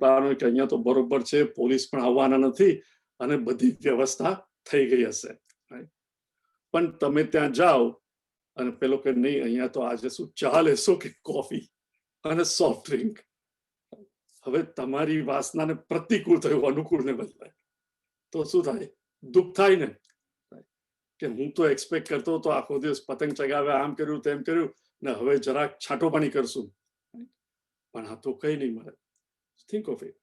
પ્લાન હોય કે અહીંયા તો બરોબર છે, પોલીસ પણ આવવાના નથી અને બધી વ્યવસ્થા થઈ ગઈ હશે, રાઈટ? પણ તમે ત્યાં જાઓ અને પેલો કે નહીં, અહીંયા તો આજે શું ચા લેશો કે કોફી અને સોફ્ટ ડ્રિંક. હવે તમારી વાસનાને પ્રતિકૂળ થયું, અનુકૂળ ને બદલે, તો શું થાય? દુઃખ થાય ને, કે હું તો એક્સપેક્ટ કરતો હતો આખો દિવસ પતંગ ચગાવ્યા, આમ કર્યું તેમ કર્યું, ને હવે જરાક છાંટો પાણી કરશું, પણ આ તો કઈ નહીં મળે. Think of it.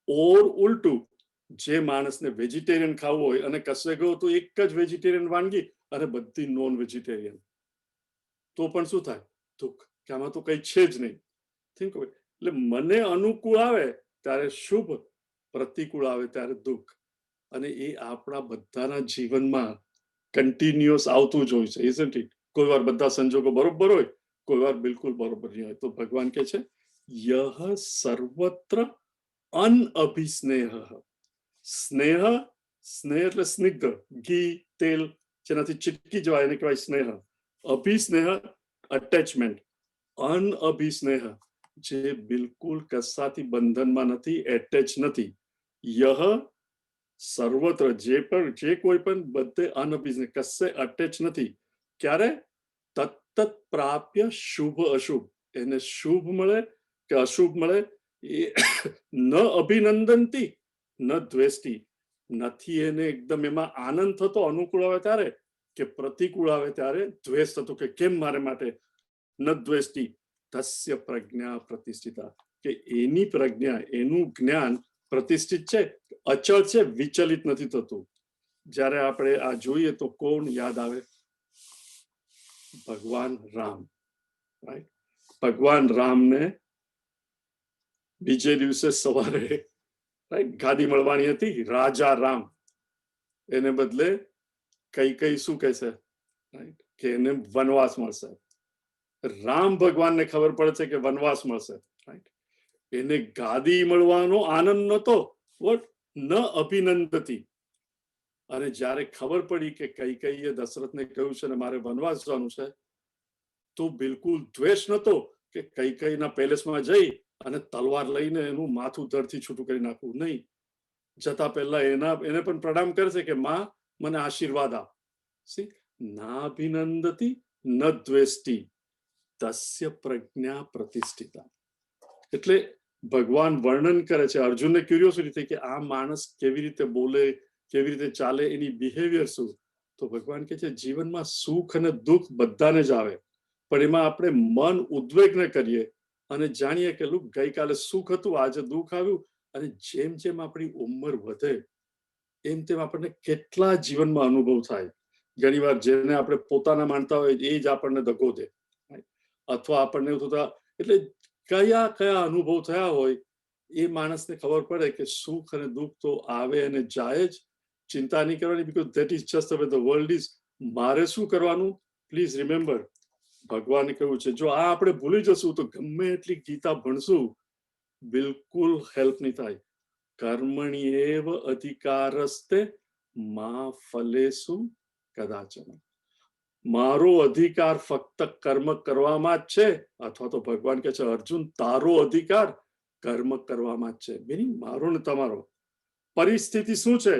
ઓર ઉલટું, જે માણસને વેજીટેરિયન ખાવું હોય અને કશે ગયો તો એક જ વેજીટેરિયન વાનગી અને બધી નોન વેજીટેરિયન, તો પણ શું થાય? દુઃખ, કે આમાં તો કઈ છે જ નહીં. Think of it. એટલે મને અનુકૂળ આવે ત્યારે શુભ, પ્રતિકૂળ આવે ત્યારે દુઃખ. અને એ આપણા બધાના જીવનમાં કન્ટિન્યુઅસ આવતું જ હોય છે, ઇઝન્ટ ઇટ? કોઈ વાર બધા સંજોગો બરોબર હોય, કોઈ વાર બિલકુલ બરોબર નહીં હોય. તો ભગવાન કહે છે યહ સર્વત્ર અનઅભિસ્નેહ. સ્નેહ, સ્નેહ એટલે સ્નિગ્ધ, ઘી, તેલ જેનાથી ચીટકી જવાય એને કહેવાય સ્નેહ. અભિસ્નેહ અટેચમેન્ટ. અનઅભિસ્નેહ જે બિલકુલ કશાથી બંધનમાં નથી, એટેચ નથી. યહ સર્વત્ર, જે કોઈ પણ બધે અનઅભિસ્નેહ, કશે અટેચ નથી. ક્યારે? તત્તત પ્રાપ્ય શુભ અશુભ. એને શુભ મળે કે અશુભ મળે, એ ન અભિનંદનતી ન દ્વેષ્ટી. નથી એને એકદમ એમાં આનંદ થતો અનુકૂળ આવે ત્યારે, કે પ્રતિકૂળ આવે ત્યારે દ્વેષ થતો કે કેમ મારે માટે. ન દ્વેષ્ટી તસ્ય પ્રજ્ઞા પ્રતિષ્ઠિતા, કે એની પ્રજ્ઞા, એનું જ્ઞાન પ્રતિષ્ઠિત છે, અચળ છે, વિચલિત નથી થતું. જ્યારે આપણે આ જોઈએ તો કોણ યાદ આવે? ભગવાન રામ, રાઈટ? ભગવાન રામને બીજે દિવસે સવારે, રાઈટ, ગાદી મળવાની હતી, રાજા રામ. એને બદલે કઈ શું કહે છે, રાઈટ, કે એને વનવાસ મળશે. રામ ભગવાનને ખબર પડે છે કે વનવાસ મળશે, રાઈટ? એને ગાદી મળવાનો આનંદ નહોતો. વોટ? ન અભિનંદતી. અને જ્યારે ખબર પડી કે કૈકેયીએ દશરથને કહ્યું છે ને મારે વનવાસ જવાનું છે, તો બિલકુલ દ્વેષ નતો કે કૈકેયીના પેલેસમાં જઈ અને તલવાર લઈને એનું માથું ધડથી છૂટું કરી નાખવું. નહીં, જતા પહેલા એને પણ પ્રણામ કરશે કે માં મને આશીર્વાદ આપ. સી, નાભિનંદતી ન દ્વેષ્ટિ તસ્ય પ્રજ્ઞા પ્રતિષ્ઠિતા. એટલે ભગવાન વર્ણન કરે છે, અર્જુનને ક્યુરિયોસિટી થઈ કે આ માણસ કેવી રીતે બોલે, કેવી રીતે ચાલે, એની બિહેવિયર શું. તો ભગવાન કહે છે જીવનમાં સુખ અને દુઃખ બધાને જ આવે, પણ એમાં આપણે મન ઉદ્વેગ ન કરીએ અને જાણીએ કે લુક ગઈકાલે સુખ હતું, આજે દુઃખ આવ્યું. અને જેમ જેમ આપણી ઉંમર વધે એમ તેમ આપણને કેટલા જીવનમાં અનુભવ થાય. ઘણીવાર જેને આપણે પોતાના માનતા હોય એ જ આપણને દગો દે, અથવા આપણને એવું થતા, એટલે કયા કયા અનુભવ થયા હોય એ માણસને ખબર પડે કે સુખ અને દુઃખ તો આવે અને જાય જ. ચિંતા નહીં કરવાની, because that is just the way the world is. મારે શું કરવાનું? પ્લીઝ રિમેમ્બર, ભગવાને કહ્યું છે જો આ આપણે ભૂલી જશું તો ગમે એટલી ગીતા ભણશું બિલકુલ હેલ્પ નહીં થાય. કર્મણી એવ અધિકારસ્તે મા ફલેસુ કદાચન. મારો અધિકાર ફક્ત કર્મ કરવામાં જ છે, અથવા તો ભગવાન કહે છે અર્જુન તારો અધિકાર કર્મ કરવામાં જ છે. મિનિંગ મારો ને તમારો. પરિસ્થિતિ શું છે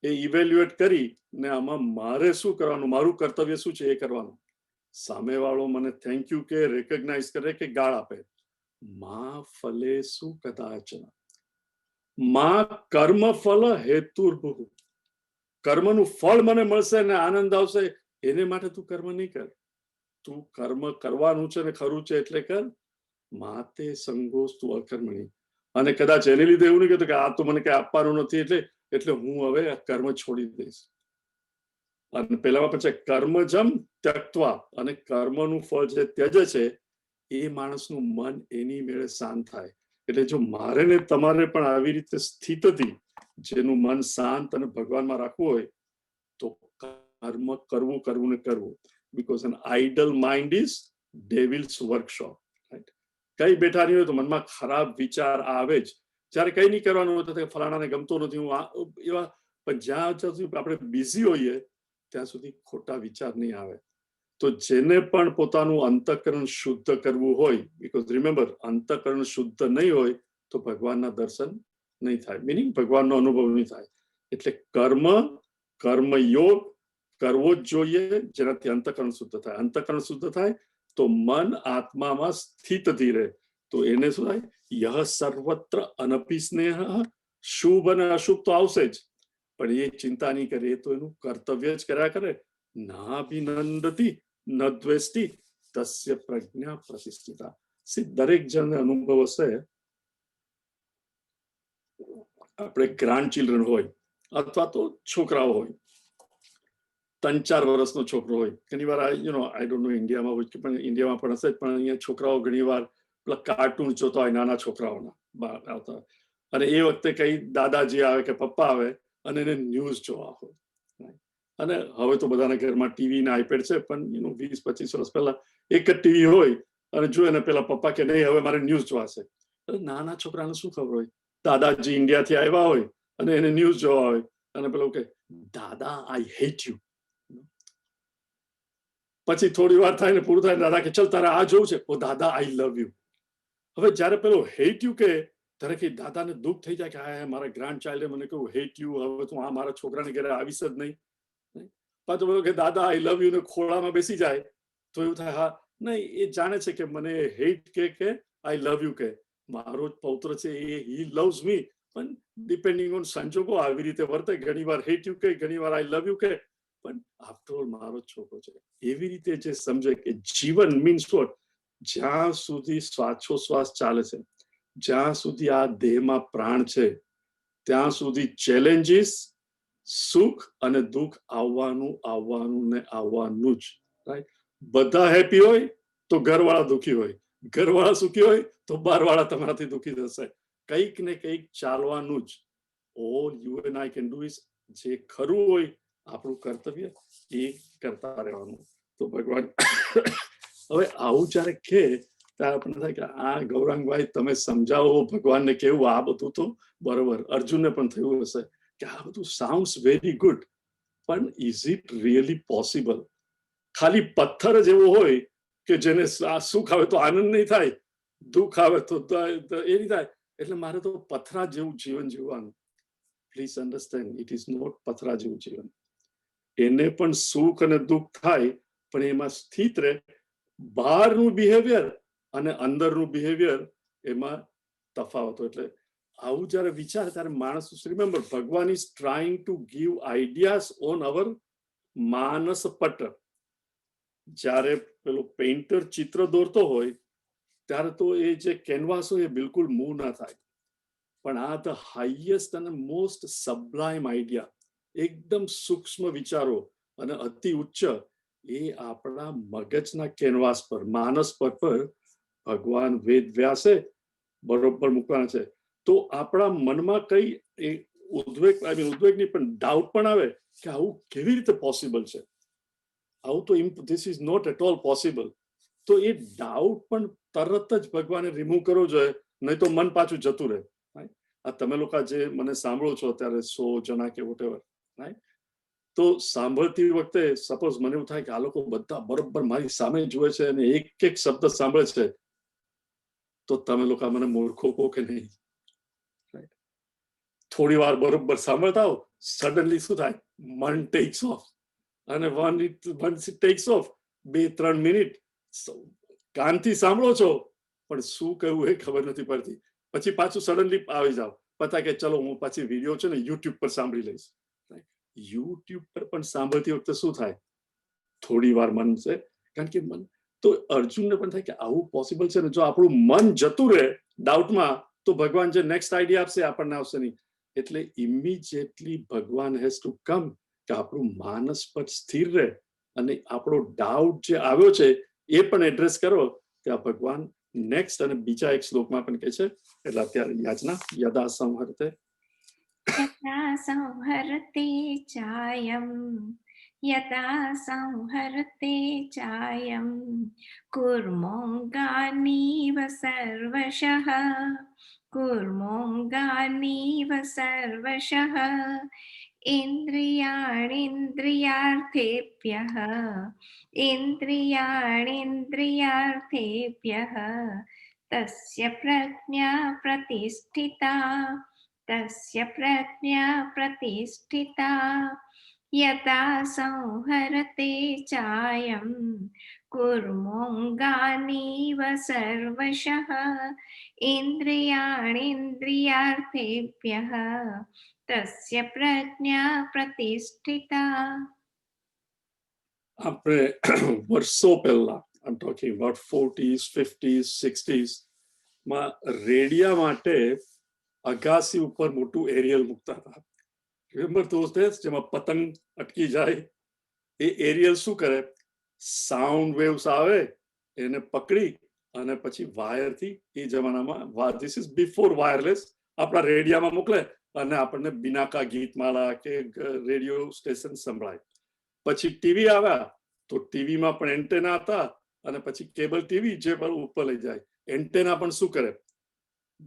એ ઇવેલ્યુએટ કરી ને આમાં મારે શું કરવાનું, મારું કર્તવ્ય શું છે એ કરવાનું. સામેવાળો મને થેન્ક યુ કે રેકગ્નાઇઝ કરે કે ગાળ આપે, મા ફલેસુ કદાચન. મા કર્મ ફલ હેતુર્ભુઃ. કર્મનું ફળ મને મળશે ને આનંદ આવશે, એને માટે તું કર્મ નહીં કર. તું કર્મ કરવાનું છે ને ખરું છે એટલે કર. માતે સંગોસ્તુ અકર્મણી. અને કદાચ એને લીધે એવું નહીં કહેતું કે આ તો મને કઈ આપવાનું નથી એટલે હું હવે આ કર્મ છોડી દઈશ. અને પેલામાં પછી કર્મજમ ત્યક્ત્વા, અને કર્મનું ફળ જે ત્યજે છે એ માણસનું મન એની મેળે શાંત થાય. એટલે જો મારે ને તમારે પણ આવી રીતે સ્થિતથી જેનું મન શાંત અને ભગવાનમાં રાખવું હોય તો કર્મ કરવું કરવું ને કરવું. Because an idle mind is devil's workshop. Right? કઈ બેઠા નહીં હોય તો મનમાં ખરાબ વિચાર આવે જ. જ્યારે કઈ નહીં કરવાનું હોય તો ફલાણાને ગમતો નથી હું એવા, પણ જ્યાં સુધી આપણે બિઝી હોઈએ ત્યાં સુધી ખોટા વિચાર નહીં આવે. તો જેને પણ પોતાનું અંતઃકરણ શુદ્ધ કરવું હોય, બીકોઝ રિમેમ્બર અંતઃકરણ શુદ્ધ નહીં હોય તો ભગવાનના દર્શન નહીં થાય, મિનિંગ ભગવાનનો અનુભવ નહીં થાય. એટલે કર્મયોગ કરવો જ જોઈએ જેનાથી અંતઃકરણ શુદ્ધ થાય. અંતઃકરણ શુદ્ધ થાય તો મન આત્મામાં સ્થિત રહે. તો એને શું થાય? યહ સર્વત્ર અનપિસ્નેહ. શુભ અને અશુભ તો આવશે જ, પણ એ ચિંતા નહીં કરે, એ તો એનું કર્તવ્ય જ કર્યા કરે. નાભિનંદતી ન દ્વેષ્ટિ તસ્ય પ્રજ્ઞા પ્રતિષ્ઠિતા. દરેક જણને અનુભવ હશે. આપણે ગ્રાન્ડ ચિલ્ડ્રન હોય અથવા તો છોકરાઓ હોય, 3-4 વર્ષનો છોકરો હોય, ઘણી વાર આઈ ડોન્ટ નો ઇન્ડિયામાં હોય પણ ઇન્ડિયામાં પણ હશે, પણ અહીંયા છોકરાઓ ઘણી વાર પેલા કાર્ટૂન જોતા હોય નાના છોકરાઓના બહાર આવતા, અને એ વખતે કઈ દાદાજી આવે કે પપ્પા આવે અને એને ન્યૂઝ જોવા હોય. અને હવે તો બધાના ઘરમાં ટીવી ને આઈપેડ છે, પણ 20-25 વર્ષ પહેલા એક જ ટીવી હોય અને જો એને પેલા પપ્પા કે નહીં હવે મારે ન્યૂઝ જોવાશે. નાના છોકરાને શું ખબર હોય? દાદાજી ઇન્ડિયાથી આવ્યા હોય અને એને ન્યૂઝ જોવા હોય અને પેલો કે દાદા આઈ હેટ યુ. પછી થોડી વાર થાય ને પૂરું થાય, દાદા કે ચલ તારે આ જોવું છે, ઓ દાદા આઈ લવ યુ. હવે જયારે પેલો હેટ યુ કે ત્યારે કે દાદાને દુઃખ થઈ જાય કે હા મારા ગ્રાન્ડ ચાઇલ્ડે મને કહ્યું હેટ યુ, હવે તું આ મારા છોકરાને ઘરે આવીશ જ નહીં. પાછું કે દાદા આઈ લવ યુ ને ખોળામાં બેસી જાય તો એવું થાય હા નહીં, એ જાણે છે કે મને હેટ કે આઈ લવ યુ કે મારો જ પૌત્ર છે એ હી લવ્સ મી, પણ ડિપેન્ડિંગ ઓન સંજોગો આવી રીતે વર્તે. ઘણી વાર હેટ યુ કે, ઘણી વાર આઈ લવ યુ કે, પણ આફ્ટર ઓલ મારો જ છોકરો છે. એવી રીતે જે સમજે કે જીવન મીન્સ વોટ, જ્યાં સુધી શ્વાસોશ્વાસ ચાલે છે, જ્યાં સુધી આ દેહમાં પ્રાણ છે, ત્યાં સુધી ચેલેન્જીસ, સુખ અને દુઃખ આવવાનું ને આવવાનું જ. રાઈટ? બધા હેપી હોય તો ઘરવાળા દુઃખી હોય, ઘરવાળા સુખી હોય તો બહારવાળા તમારાથી દુઃખી થશે. કંઈક ને કંઈક ચાલવાનું જ. All you and I can do is જે ખરું હોય આપણું કર્તવ્ય એ કરતા રહેવાનું. તો ભગવાન હવે આવું જયારે કે ત્યારે આપણને થાય કે આ ગૌરાંગભાઈ તમે સમજાવો ભગવાનને કેવું આ બધું તો બરોબર. અર્જુનને પણ થયું હશે કે આ બધું સાઉન્ડ્સ વેરી ગુડ, પણ ઇઝ ઇટ રિયલી પોસિબલ? ખાલી પથ્થર જ એવો હોય કે જેને સુખ આવે તો આનંદ નહીં થાય, દુઃખ આવે તો એ નહીં થાય, એટલે મારે તો પથરા જેવું જીવન જીવવાનું. Please understand, it is not પથરા જેવું જીવન. એને પણ સુખ અને દુઃખ થાય, પણ એમાં સ્થિત રહે. બહારનું બિહેવિયર અને અંદરનું બિહેવિયર એમાં તફાવતો. એટલે આવું જયારે વિચાર ત્યારે માણસ, રિમેમ્બર, ભગવાન is trying to give ideas on our માનસ પટ. જ્યારે પેલો પેઇન્ટર ચિત્ર દોરતો હોય ત્યારે તો એ જે કેનવાસ હોય એ બિલકુલ મૂવ ના થાય, પણ આ ધ હાઈએસ્ટ અને મોસ્ટ સબ્લાઇમ આઈડિયા, એકદમ સૂક્ષ્મ વિચારો અને અતિ ઉચ્ચ, એ આપણા મગજના કેનવાસ પર, માનસ પટ પર ભગવાન વેદ વ્યાસે બરોબર મૂકવાના છે. તો આપણા મનમાં કઈ ઉદ્વેગ નહીં પણ ડાઉટ પણ આવે કે આવું કેવી રીતે પોસિબલ છે, આવું તો this is not at all possible. તો એ ડાઉટ પણ તરત જ ભગવાને રિમૂવ કરવો જોઈએ, નહીં તો મન પાછું જતું રહે. આ તમે લોકો જે મને સાંભળો છો અત્યારે 100 જણા કે વોટેવર, તો સાંભળતી વખતે સપોઝ મને એવું થાય કે આ લોકો બધા બરોબર મારી સામે જુએ છે અને એક એક શબ્દ સાંભળે છે, તો તમે લોકો મને મૂર્ખો કહો કે નહીં? થોડી વાર બરોબર સાંભળતા હો, સડનલી શું થાય, મન ટેક્સ ઓફ. અને once it takes off, 2-3 minute કાનથી સાંભળો છો પણ શું કહ્યું એ ખબર નથી પડતી. પછી પાછું સડનલી આવી જાવ, પતા કે ચલો હું પાછી વિડીયો છે ને યુટ્યુબ પર સાંભળી લઈશ. યુટ્યુબ પર પણ સાંભળતી વખતે શું થાય, થોડી વાર મન છે, કારણ કે મન તો અર્જુનને પણ થાય કે આવું પોસિબલ છે ને. જો આપણું મન જતું રહે ડાઉટમાં, તો ભગવાન જે નેક્સ્ટ આઈડિયા આપશે આપણને આવશે નહીં. એટલે ઇમિડિયેટલી ભગવાન હેઝ ટુ કમ કે આપણું માનસ પર સ્થિર રહે અને આપણો ડાઉટ જે આવ્યો છે એ પણ એડ્રેસ કરો. ત્યાં ભગવાન નેક્સ્ટ અને બીજા એક શ્લોકમાં પણ કહે છે. એટલે અત્યારે યાચના યદા સંહર્તે यथा संहरते चायं यथा संहरते चायं कुर्मोऽङ्गानीव सर्वशः कुर्मोऽङ्गानीव सर्वशः इन्द्रियाणीन्द्रियार्थेभ्यः इन्द्रियाणीन्द्रियार्थेभ्यः तस्य प्रज्ञा प्रतिष्ठिता तस्य प्रज्ञा प्रतिष्ठिता यथा संहरते चायं कुर्मोऽङ्गानीव सर्वशः इन्द्रियाणीन्द्रियार्थेभ्यः तस्य प्रज्ञा प्रतिष्ठिता. આપણે વર્ષો પહેલા, I'm talking about 40s, 50s, 60s માં રેડિયા માટે અગાસી ઉપર મોટું એરિયલ મૂકતા હતા. રિમેમ્બર ધોઝ ડેઝ, જેમાં પતંગ અટકી જાય. એ એરિયલ શું કરે, સાઉન્ડ વેવ્સ આવે એને પકડી અને પછી વાયરથી, એ જમાનામાં ધીસ ઇઝ બિફોર વાયરલેસ, આપણા રેડિયામાં મોકલે અને આપણને બિનાકા ગીતમાળા કે રેડિયો સ્ટેશન સંભળાય. પછી ટીવી આવ્યા તો ટીવીમાં પણ એન્ટેના હતા અને પછી કેબલ ટીવી જે પણ ઉપર લઈ જાય. એન્ટેના પણ શું કરે,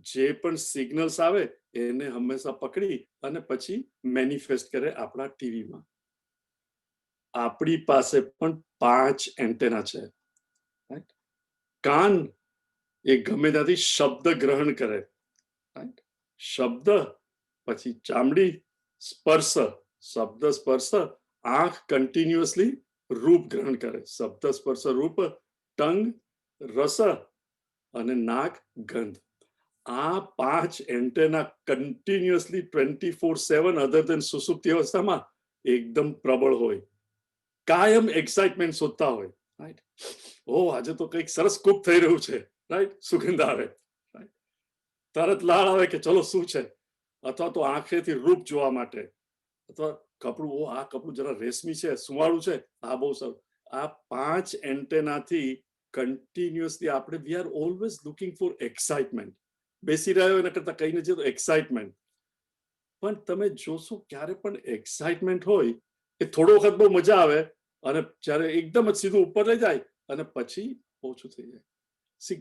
જે પણ સિગ્નલ્સ આવે એને હંમેશા પકડી અને પછી મેનિફેસ્ટ કરે આપણા ટીવીમાં. આપણી પાસે પણ 5 એન્ટેના છે. કાન એ ગમે ત્યાંથી શબ્દ ગ્રહણ કરે, શબ્દ, પછી ચામડી, સ્પર્શ, શબ્દ સ્પર્શ, આંખ કન્ટિન્યુઅસલી રૂપ ગ્રહણ કરે, શબ્દ સ્પર્શ રૂપ, ટંગ રસ અને નાક ગંધ. આ 5 એન્ટેના કન્ટિન્યુઅસલી 24/7 અધર દેન સુસુપ્તિ અવસ્થામાં એકદમ પ્રબળ હોય, કાયમ એક્સાઇટમેન્ટ શોધતા હોય. રાઈટ, ઓ આજે તો કંઈક સરસ કુક થઈ રહ્યું છે, રાઈટ, સુગંધ આવે, તરત લાળ આવે કે ચલો શું છે, અથવા તો આંખેથી રૂપ જોવા માટે, અથવા કપડું, ઓ આ કપડું જરા રેશમી છે, સુવાળું છે, આ બહુ સારું. આ 5 એન્ટેનાથી કન્ટિન્યુઅસલી આપણે we are always looking for excitement. બેસી રહ્યો એના કરતા કઈ નથી તો એક્સાઇટમેન્ટ. પણ તમે જોશો ક્યારે પણ એક્સાઇટમેન્ટ હોય એ થોડો વખત બહુ મજા આવે અને જ્યારે એકદમ જ સીધું ઉપર લઈ જાય અને પછી ઓછું થઈ જાય.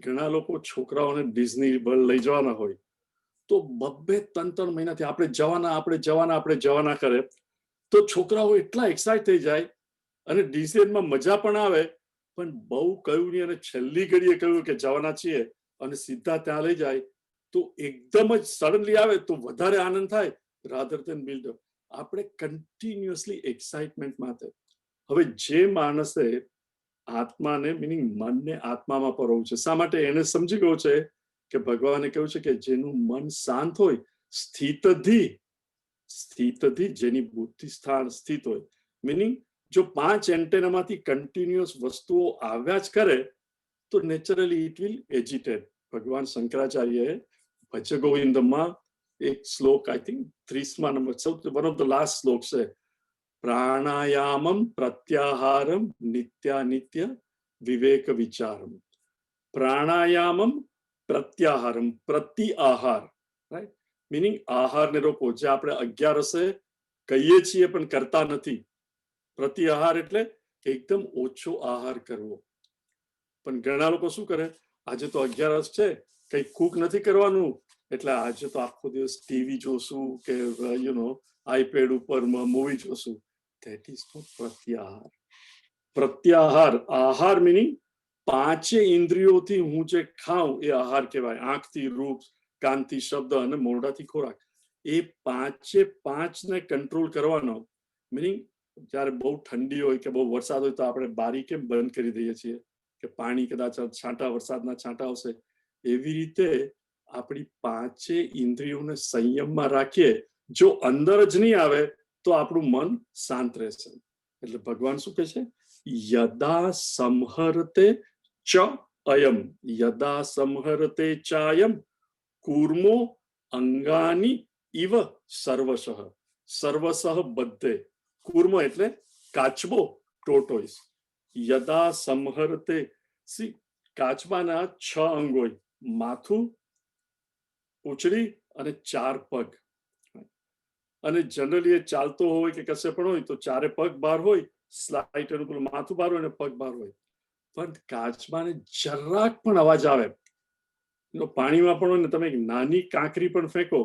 ઘણા લોકો છોકરાઓને ડિઝની વર્લ્ડ લઈ જવાના હોય તો 2-3 મહિનાથી આપણે જવાના કરે તો છોકરાઓ એટલા એક્સાઇટ થઈ જાય અને ડિઝનીમાં મજા પણ આવે, પણ બહુ કહ્યું નહીં અને છેલ્લી ઘડીએ કહ્યું કે જવાના છીએ અને સીધા ત્યાં લઈ જાય તો એકદમ જ સડનલી આવે તો વધારે આનંદ થાય રાધર ધેન બિલ્ડ અપ. આપણે કન્ટિન્યુઅસલી એક્સાઇટમેન્ટમાં હતા. હવે જે માણસે આત્માને મિનિંગ મનને આત્મામાં પરવવું છે, શા માટે? એને સમજી ગયો છે કે ભગવાને કહ્યું છે કે જેનું મન શાંત હોય, સ્થિતથી જેની બુદ્ધિ સ્થાન સ્થિત હોય, મિનિંગ જો 5 એન્ટેનામાંથી કન્ટિન્યુઅસ વસ્તુઓ આવ્યા જ કરે તો નેચરલી ઇટ વિલ એજિટેટ. ભગવાન શંકરાચાર્યએ ભજ ગોવિંદમાં એક શ્લોક, આઈ થિંક 30મા number, one of the last શ્લોક છે, પ્રાણાયામમ પ્રત્યાહારમ નિત્યાનિત્ય વિવેક વિચારમ. પ્રાણાયામમ પ્રત્યાહારમ, પ્રતિ આહાર, રાઈટ, મિનિંગ આહારને રોકો. જે આપણે 11 કહીએ છીએ પણ કરતા નથી. પ્રતિ આહાર એટલે એકદમ ઓછો આહાર કરવો. પણ ઘણા લોકો શું કરે, આજે તો 11 છે, કઈ કુક નથી કરવાનું એટલે આજે તો આખો દિવસ ટીવી જોશું કે આઈપેડ ઉપર મૂવી જોશું. That is not પ્રત્યાહાર. પ્રત્યાહાર, આહાર મિનિંગ 5 ઇન્દ્રિયોથી હું જે ખાઉં એ આહાર કહેવાય. આંખથી રૂપ, કાનથી શબ્દ અને મોઢાથી ખોરાક. એ 5 ને કંટ્રોલ કરવાનો. મિનિંગ જયારે બહુ ઠંડી હોય કે બહુ વરસાદ હોય તો આપણે બારી કેમ બંધ કરી દઈએ છીએ કે પાણી કદાચ વરસાદના છાંટા આવશે. એવી રીતે આપણી 5 ઇન્દ્રિયોને સંયમમાં રાખીએ. જો અંદર જ નહીં આવે તો આપણું મન શાંત રહેશે. એટલે ભગવાન શું કહે છે, યદા સંહરતે ચ અયમ, યદા સંહરતે ચાયમ કૂર્મો અંગાની ઇવ સર્વશઃ. સર્વશઃ બધે. કૂર્મ એટલે કાચબો, ટોટોઈસ. યદા સંહરતે, કાચબાના 6 અંગ હોય, માથું, પૂંછડી અને 4 પગ. અને જનરલી એ ચાલતો હોય કે કશે પણ હોય તો 4 પગ બહાર હોય, સ્લાઇટ એનું પેલું માથું બહાર હોય અને પગ બહાર હોય. પણ કાચબાને જરાક પણ અવાજ આવે, પાણીમાં પણ હોય ને તમે એક નાની કાંકરી પણ ફેંકો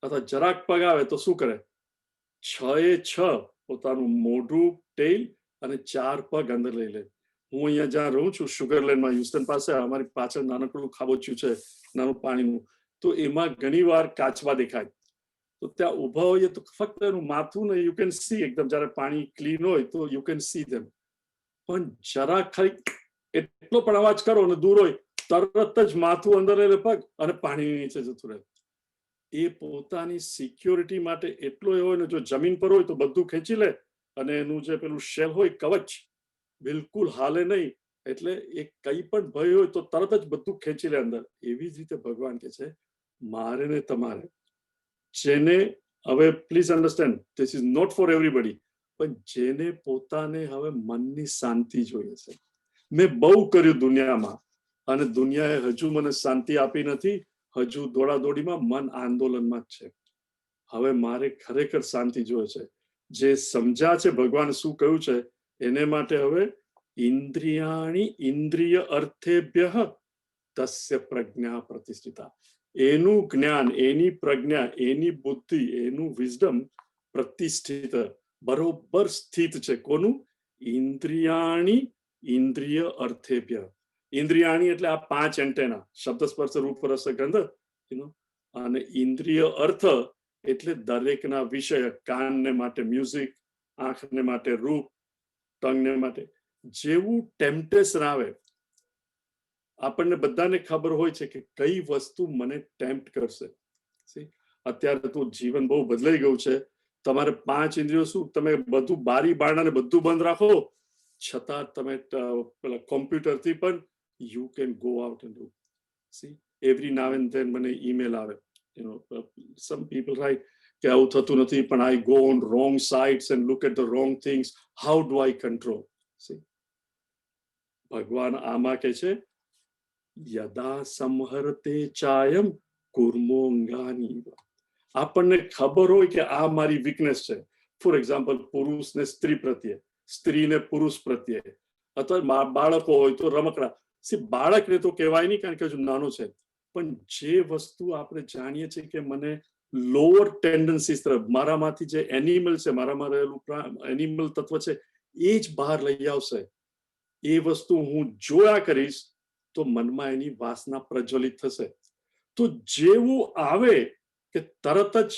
અથવા જરાક પગ આવે તો શું કરે, 6 પોતાનું મોઢું, ટેલ અને 4 પગ અંદર લઈ લે. હું અહીંયા જ્યાં રહું છું શુગરલેન્ડમાં, હ્યુસ્ટન પાસે, અમારી પાછળ નાનકડું ખાબોચિયું છે નાનું પાણીનું, તો એમાં ઘણી વાર કાચબા દેખાય. તો ત્યાં ઉભા હોઈએ તો ફક્ત એનું માથું ને યુ કેન સી, એકદમ જયારે પાણી ક્લીન હોય તો યુ કેન સી ધેમ. પણ જરા ખાલી એટલો પણ અવાજ કરો અને દૂર હોય તરત જ માથું અંદર લઈને પગ અને પાણીની નીચે જતું રહે. એ પોતાની સિક્યોરિટી માટે એટલો એવો હોય ને, જો જમીન પર હોય તો બધું ખેંચી લે અને એનું જે પેલું શેલ હોય, કવચ, બિલકુલ હાલે નહીં. એટલે એ કઈ પણ ભય હોય તો તરત જ બધું ખેંચી લે અંદર. એવી જ રીતે ભગવાન કે છે મારે ને તમારે, જેને હવે please understand this is not for everybody, પણ જેને પોતાને હવે મનની શાંતિ જોઈએ છે. મેં બહુ કર્યું દુનિયામાં અને દુનિયાએ હજુ મને શાંતિ આપી નથી. હજુ દોડાદોડીમાં મન આંદોલનમાં જ છે. હવે મારે ખરેખર શાંતિ જોઈએ છે. જે સમજ્યા છે ભગવાન શું કહ્યું છે એને માટે હવે ઇન્દ્રિયાણી ઇન્દ્રિય અર્થેભ્ય તસ્ય પ્રજ્ઞા પ્રતિષ્ઠિતા. એનું જ્ઞાન, એની પ્રજ્ઞા, એની બુદ્ધિ, એનું વિઝડમ પ્રતિષ્ઠિત, બરોબર સ્થિત છે. કોનું? ઇન્દ્રિયાણી ઇન્દ્રિય અર્થેભ્ય. ઇન્દ્રિયાણી એટલે આ 5 એન્ટેના, શબ્દ, સ્પર્શ, રૂપ, રસ, ગંધ, અને ઇન્દ્રિય અર્થ એટલે દરેકના વિષય. કાનને માટે મ્યુઝિક, આંખને માટે રૂપ, ટંગને માટે. જેવું ટેમ્પટેશન આવે, આપણને બધાને ખબર હોય છે કે કઈ વસ્તુ મને ટેમ્પ્ટ કરશે. અત્યારે તો જીવન બહુ બદલાઈ ગયું છે. તમારે 5 ઇન્દ્રિયો શું, તમે બધું બારી બારણાને બધું બંધ રાખો છતાં તમે પેલા કોમ્પ્યુટરથી પણ you can go out and do. See, every now and then મને ઈમેલ આવે, some people write કે આવું થતું નથી પણ I go on wrong sites and look at the wrong things. How do I control? See, ભગવાન આમાં કે છે યદા સંહરતે ચાયમ કુર્મોંગાની. આપણને ખબર હોય કે આ મારી વીકનેસ છે. ફોર એક્ઝામ્પલ, પુરુષને સ્ત્રી પ્રત્યે, સ્ત્રીને પુરુષ પ્રત્યે, અથવા બાળકો હોય તો રમકડા. બાળકને તો કહેવાય નહીં કારણ કે હજુ નાનો છે, પણ જે વસ્તુ આપણે જાણીએ છીએ કે મને લોઅર ટેન્ડન્સીસ તરફ, મારામાંથી જે એનિમલ છે, મારામાં રહેલું એનિમલ તત્વ છે એ જ બહાર લઈ આવશે, એ વસ્તુ હું જોયા કરીશ તો મનમાં એની વાસના પ્રજ્વલિત થશે. તો જેવું આવે કે તરત જ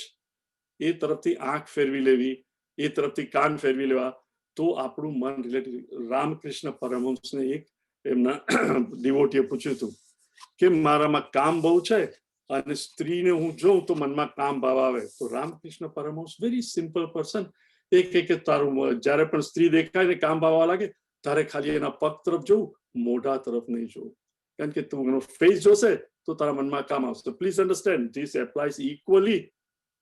એ તરફથી આંખ ફેરવી લેવી, એ તરફથી કાન ફેરવી લેવા, તો આપણું મન રિલેટેડ. રામકૃષ્ણ પરમહંસને એક એમના ડિવોટીએ પૂછ્યું હતું કે મારામાં કામ બહુ છે અને સ્ત્રીને હું જોઉં તો મનમાં કામ ભાવ આવે. તો Ramakrishna Paramhansa, very simple person, એ કે તારું જ્યારે પણ સ્ત્રી દેખાય ને કામ ભાવવા લાગે તારે ખાલી એના પગ તરફ જોવું, મોઢા તરફ નહીં જોવું, કારણ કે તું એનો ફેસ જોશે તો તારા મનમાં કામ આવશે. Please understand, this applies equally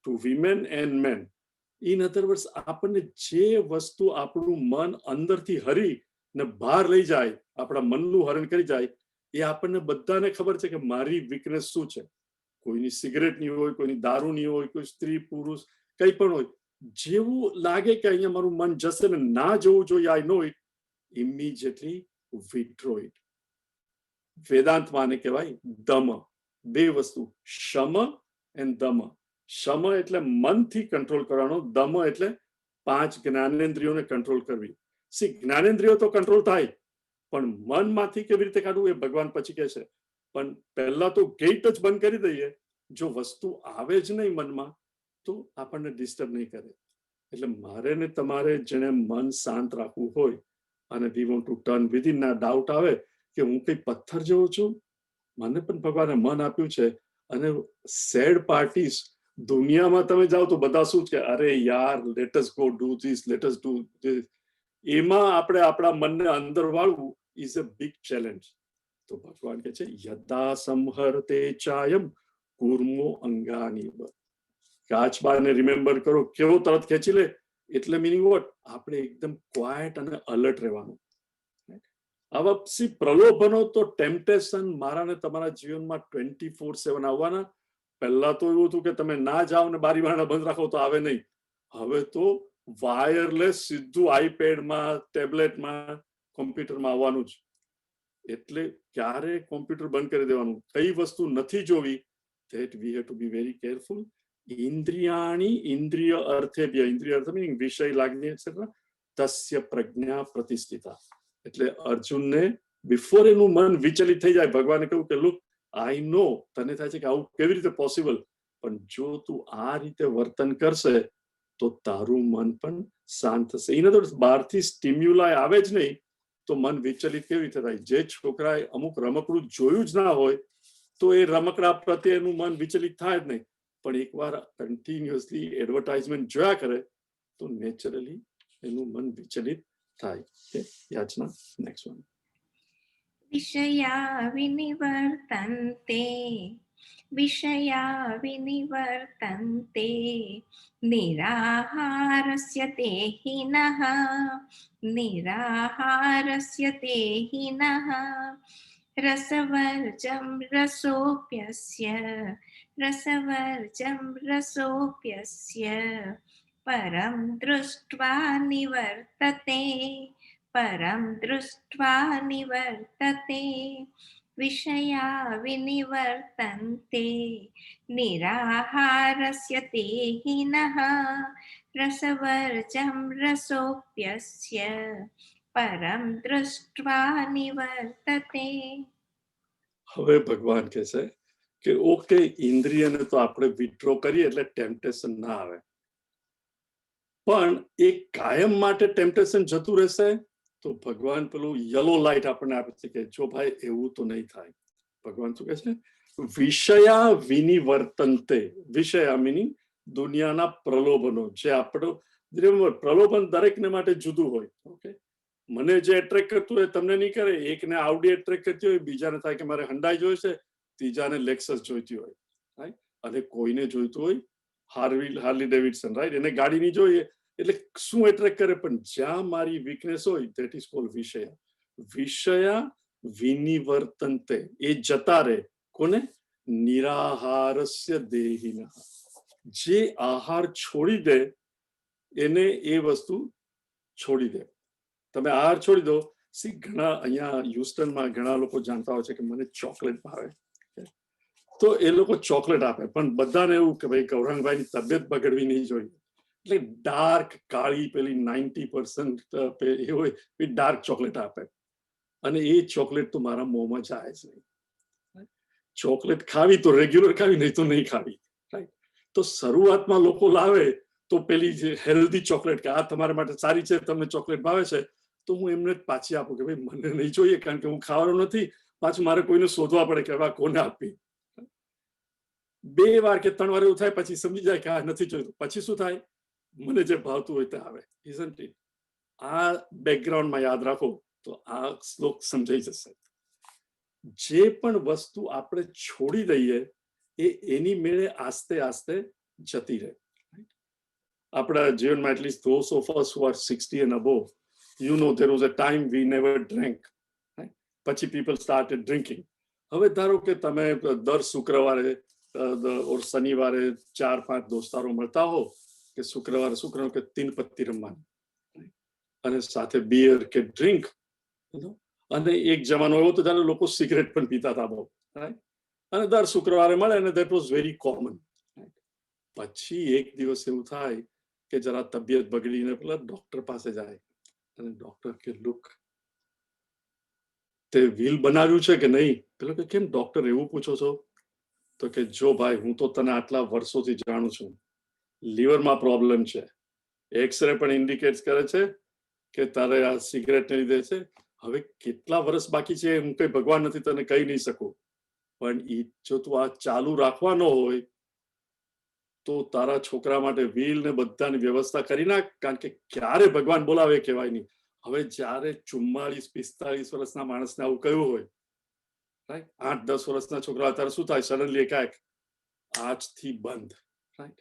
to women and men. In other words, આપણને જે વસ્તુ આપણું મન અંદરથી હરી ને બહાર લઈ જાય, આપણા મનનું હરણ કરી જાય, એ આપણને બધાને ખબર છે કે મારી વીકનેસ શું છે. કોઈની સિગરેટની હોય, કોઈની દારૂની હોય, કોઈ સ્ત્રી પુરુષ કંઈ પણ હોય, જેવું લાગે કે અહીંયા મારું મન જશે ને ના જોવું જોઈએ, આઈ નો ઇટ, ઇમિડિયેટલી વિથડ્રો ઇટ. વેદાંતમાં આને કહેવાય દમ. બે વસ્તુ, શમ એન્ડ દમ. શમ એટલે મનથી કંટ્રોલ કરવાનો, દમ એટલે 5 જ્ઞાનેન્દ્રિયોને કંટ્રોલ કરવી. જ્ઞાનેન્દ્રિયો તો કંટ્રોલ થાય, પણ મનમાંથી કેવી રીતે કાઢવું એ ભગવાન પછી કહે છે. પણ પહેલા તો ગેટ જ બંધ કરી દઈએ. જો વસ્તુ આવે જ નહીં મનમાં તો આપણને ડિસ્ટર્બ નહીં કરે. એટલે મારે ને તમારે જેને મન શાંત રાખવું હોય અને we want to turn within, ના ડાઉટ આવે કે હું કઈ પથ્થર જેવો છું, મને પણ ભગવાને મન આપ્યું છે. અને સેડ પાર્ટીસ દુનિયામાં તમે જાઓ તો બધા શું છે, અરે યાર let us go do this, let us do this. એમાં આપણે આપણા મનને અંદર વાળવું ઇઝ અ બિગ ચેલેન્જ. તો ભગવાન કહે છે યદા સંહરતે ચાયમ કુર્મો અંગાનીવ. કાચબાને રિમેમ્બર કરો, કેવો તરત ખેંચી લે, એટલે મિનિંગ વોટ, આપણે એકદમ ક્વાયટ અને અલર્ટ રહેવાનું. આવા પ્રલોભનો તો ટેમ્પટેશન મારા ને તમારા જીવનમાં 24/7 આવવાના. પહેલા તો એવું હતું કે તમે ના જાઓ ને બારી બારણા બંધ રાખો તો આવે નહીં. હવે તો વાયરલેસ સીધું આઈપેડમાં, ટેબ્લેટમાં, કોમ્પ્યુટરમાં આવવાનું જ. એટલે ક્યારે કોમ્પ્યુટર બંધ કરી દેવાનું, કઈ વસ્તુ નથી જોવી, that we have to be very careful. ઇન્દ્રિયાણી, ઇન્દ્રિય અર્થેભ્ય, ઇન્દ્રિય અર્થ મીનિંગ વિષય, લાગણી એટસેટ્રા, તસ્ય પ્રજ્ઞા પ્રતિષ્ઠિતા. એટલે અર્જુનને બિફોર એનું મન વિચલિત થઈ જાય, ભગવાને કહ્યું કે લુક, આઈ નો તને થાય છે કે આવું કેવી રીતે પોસિબલ, પણ જો તું આ રીતે વર્તન કરશે તો તારું મન પણ શાંત થશે. ઇન અધર વર્ડ્સ, બહારથી સ્ટિમ્યુલાય આવે જ નહીં તો મન વિચલિત કેવી રીતે થાય. જે છોકરાએ અમુક રમકડું જોયું જ ના હોય તો એ રમકડા પ્રત્યે એનું મન વિચલિત થાય જ નહીં, પણ એકવાર કન્ટિન્યુઅસલી એડવર્ટાઇઝમેન્ટ જોયા કરે તો નેચરલી એનું મન વિચલિત થાય. યાચના, નેક્સ્ટ વન. વિષયા વિનિવર્તન્તે, વિષયા વિનિવર્તન્તે, નિરાહારસ્ય તે હિનઃ, નિરાહારસ્ય તે હિનઃ, રસવર્જં રસોપ્યસ્ય, રસવર્જં રસોપ્યસ્ય, પરમ દૃષ્ટ્વા નિવર્તતે, પરમ દૃષ્ટ્વા નિવર્તતે. વિષયા વિનિવર્તન્તે, નિરાહારસ્ય તે હિનઃ, રસવર્જં રસોપ્યસ્ય, પરમ દૃષ્ટ્વા નિવર્તતે. હવે ભગવાન કહે છે કે ઓકે, ઇન્દ્રિયને તો આપણે વિથડ્રો કરીએ એટલે ટેમ્પટેશન ના આવે, પણ એ કાયમ માટે ટેમ્પટેશન જતું રહેશે. તો ભગવાન પેલું યલો લાઇટ આપણને આપે છે કે જો ભાઈ એવું તો નહીં થાય. ભગવાન શું કહે છે, વિષયા વિનિવર્તન્તે. વિષયા મિનિંગ દુનિયાના પ્રલોભનો. જે આપણો પ્રલોભન દરેકને માટે જુદું હોય. ઓકે, મને જે એટ્રેક્ટ કરતું હોય તમને નહીં કરે. એકને આઉડી એટ્રેક્ટ કરતી હોય, બીજાને થાય કે મારે હંડાઈ જોઈ છે, ત્રીજાને લેક્સસ જોઈતી હોય, રાઈટ? અને કોઈને જોઈતું હોય હાર્લી ડેવિડસન, રાઈટ? એને ગાડી નહીં જોઈએ એટલે શું એટ્રેક્ટ કરે, પણ જ્યાં મારી વીકનેસ હોય ધેટ ઇઝ કોલ્ડ વિષયા. વિષયા વિનિવર્તન્તે, એ જતા રહે. કોને? નિરાહારસ્ય દેહિનઃ. જે આહાર છોડી દે એને એ વસ્તુ છોડી દે. તમે આહાર છોડી દો સી ઘણા અહીંયા હ્યુસ્ટનમાં ઘણા લોકો જાણતા હોય છે કે મને ચોકલેટ ભાવે, તો એ લોકો ચોકલેટ આપે, પણ બધાને એવું કે ભાઈ ગૌરાંગભાઈની તબિયત બગડવી નહીં જોઈએ, એટલે ડાર્ક કાળી પેલી 90% એ હોય એ ડાર્ક ચોકલેટ આપે, અને એ ચોકલેટ તો મારા મોંમાં જાય જ નહીં. ચોકલેટ ખાવી તો રેગ્યુલર ખાવી, નહીં તો નહીં ખાવી, રાઈટ. તો શરૂઆતમાં લોકો લાવે તો પેલી જે હેલ્ધી ચોકલેટ કે આ તમારા માટે સારી છે, તમને ચોકલેટ ભાવે છે, તો હું એમને જ પાછી આપું કે ભાઈ મને નહીં જોઈએ, કારણ કે હું ખાવાનો નથી, પાછું મારે કોઈને શોધવા પડે કે હવે કોને આપવી. 2 વાર કે 3 વાર એવું થાય, પછી સમજી જાય કે આ નથી જોઈતું, પછી શું થાય, મને જે ભાવતું હોય તે આવે. Isn't it? આ બેકગ્રાઉન્ડમાં યાદ રાખો તો આ શ્લોક સમજાઈ જશે. જે પણ વસ્તુ આપણે છોડી દઈએ એ એની મેળે આસ્તે આસ્તે જતી રહે. આપણા જીવનમાં at least those of us who are 60 and above, you know there was a time we never drank, right? પછી people started drinking. હવે ધારો કે તમે દર શુક્રવારે ઓર શનિવારે 4-5 દોસ્તારો મળતા હો કે શુક્રવારે કે 3 પત્તી રમવાની, અને સાથે બિયર કે ડ્રિંક, અને એક જમાનો એવો તો જ્યારે લોકો સિગરેટ પણ પીતા હતા બહુ, રાઈટ, અને દર શુક્રવારે મળે, અને દેટ વોઝ વેરી કોમન. પછી એક દિવસ એવું થાય કે જરા તબિયત બગડીને પેલા ડોક્ટર પાસે જાય, અને ડોક્ટર કે લુક, તે વ્હીલ બનાવ્યું છે કે નહીં? પેલો કે કેમ ડોક્ટર એવું પૂછો છો? તો કે જો ભાઈ, હું તો તને આટલા વર્ષોથી જાણું છું, લીવરમાં પ્રોબ્લેમ છે, એક્સરે પણ ઇન્ડિકેટ કરે છે કે તારે આ સિગરેટને લીધે છે. હવે કેટલા વર્ષ બાકી છે હું કઈ ભગવાન નથી, તને કહી નહીં શકું, પણ જો તું આ ચાલુ રાખવાનો હોય તો તારા છોકરા માટે વ્હીલ ને બધાની વ્યવસ્થા કરી નાખ, કારણ કે ક્યારે ભગવાન બોલાવે કહેવાય નહીં. હવે જ્યારે 44-45 વર્ષના માણસને આવું કહ્યું હોય, રાઈટ, 8-10 વર્ષના છોકરા, અત્યારે શું થાય, સડનલી એકાએક આજથી બંધ, રાઈટ,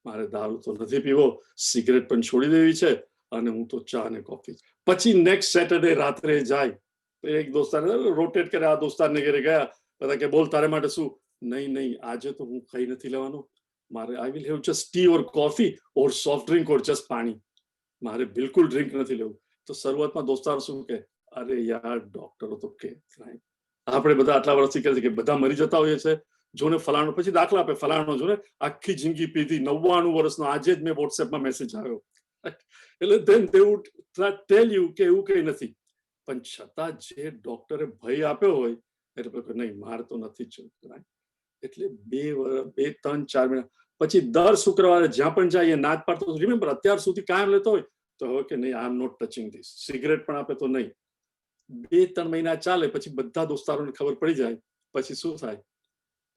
મારે દારૂ તો નથી પીવો, સિગરેટ પણ છોડી દેવી છે, અને હું તો ચા ને કોફી. પછી નેક્સ્ટ સેટરડે રાત્રે જાય, એક દોસ્તાર રોટેટ કરે, આ દોસ્તારને ઘરે ગયા, બધા કે બોલ તારે માટે શું? નહીં, આજે તો હું કઈ નથી લેવાનું, મારે I will have just T or coffee or soft drink or just પાણી, મારે બિલકુલ ડ્રિંક નથી લેવું. તો શરૂઆતમાં દોસ્તાર શું કે, અરે યાર ડોક્ટરો તો કે, આપણે બધા આટલા વર્ષથી કહે છે કે બધા મરી જતા હોઈએ છે, જોને ફલાણો, પછી દાખલા આપે, ફલાણો જોને આખી જિંદગી પીધી, 99 વર્ષનો, આજે જ મેં વોટ્સએપમાં મેસેજ આવ્યો, એટલે then they would tell you કે એવું કઈ નથી, પણ છતાં જે ડોક્ટરે ભય આપ્યો હોય એટલે નહીં, મારે તો નથી જ જોઈતું. એટલે 2-3-4 મહિના પછી દર શુક્રવારે જ્યાં પણ જાય એ નાદ પાડતો. રિમેમ્બર, અત્યાર સુધી કાયમ લેતો હોય તો હવે કે નહીં, I am not touching this. Cigarette પણ આપે તો નહીં. 2-3 મહિના ચાલે, પછી બધા દોસ્તારોને ખબર પડી જાય, પછી શું થાય,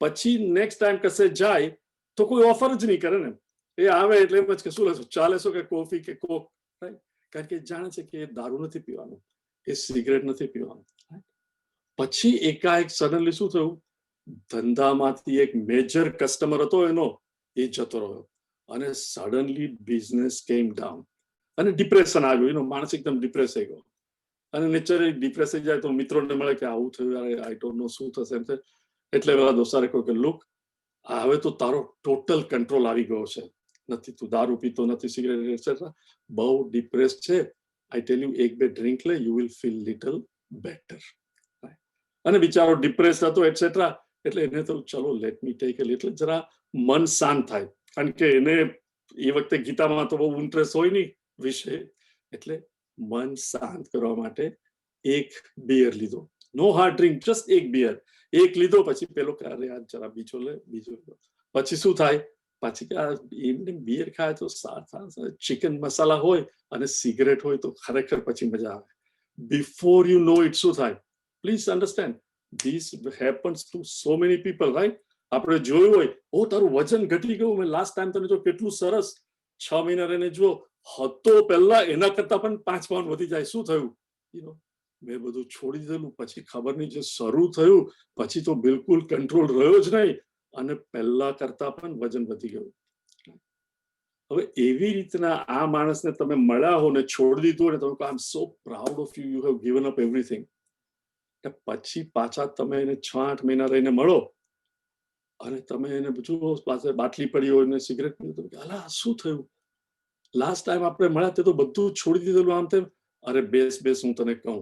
પછી નેક્સ્ટ ટાઈમ કશે જાય તો કોઈ ઓફર જ નહીં કરે ને, એ આવે એટલે એમ જ કે શું લેશો, ચા લેશો કે કોફી કે કોક, રાઈટ, કારણ કે જાણે છે કે એ દારૂ નથી પીવાનું, એ સિગરેટ નથી પીવાનું. પછી એકાએક સડનલી શું થયું, ધંધામાંથી એક મેજર કસ્ટમર હતો એનો, એ જતો રહ્યો, અને સડનલી બિઝનેસ કેમ ડાઉન, અને ડિપ્રેશન આવ્યું, એનો માણસ એકદમ ડિપ્રેસ થઈ ગયો, અને નેચરલી ડિપ્રેસ થઈ જાય તો મિત્રોને મળે કે આવું થયું, આઈ ડોન્ટ નો શું થશે એમ છે. એટલે પેલા દોસ્તારે કહ્યું કે લુક, હવે તો તારો ટોટલ કંટ્રોલ આવી ગયો છે, નથી તું દારૂ પીતો નથી, સિગરેટ એટસેટ્રા, બહુ ડિપ્રેસ છે, આઈ ટેલ યુ 1-2 ડ્રિંક લે, you will feel little better. અને બિચારો ડિપ્રેસ હતો એટસેટ્રા, એટલે એને તો ચલો let me take a little, જરા મન શાંત થાય, કારણ કે એને એ વખતે ગીતામાં તો બહુ ઇન્ટરેસ્ટ હોય નહીં વિષય, એટલે મન શાંત કરવા માટે એક બિયર લીધો, નો હાર્ડ ડ્રિંક, જસ્ટ એક બિયર, એક લીધો. પછી પેલો કે અરે યાર જરા બીજો લે, બીજો લે. પછી શું થાય, પાછી કે એમને બિયર ખાય તો ચિકન મસાલા હોય અને સિગરેટ હોય તો ખરેખર પછી મજા આવે. બિફોર યુ નો ઇટ શું થાય, please understand, this happens to so many people, right. આપણે જોયું હોય, ઓ તારું વજન ઘટી ગયું, મેં લાસ્ટ ટાઈમ તને જો કેટલું સરસ, 6 મહિના રહીને જુઓ, હતો પહેલા એના કરતા પણ 5 પાઉન્ડ વધી જાય. શું થયું, મેં બધું છોડી દીધેલું, પછી ખબર નહીં જે શરૂ થયું, પછી તો બિલકુલ કંટ્રોલ રહ્યો જ નહીં, અને પહેલા કરતા પણ વજન વધી ગયું. હવે એવી રીતના આ માણસને તમે મળ્યા હો ને છોડી દીધું, ને તમે કહો I am so proud of you, you have given up everything. પછી પાછા તમે એને 6-8 મહિના રહીને મળો, અને તમે એને જુઓ પાસે બાટલી પડી હોય ને સિગરેટ પીવું, તો અલા શું થયું, લાસ્ટ ટાઈમ આપણે મળ્યા તે તો બધું છોડી દીધેલું, આમ તેમ. અરે બેસ હું તને કહું,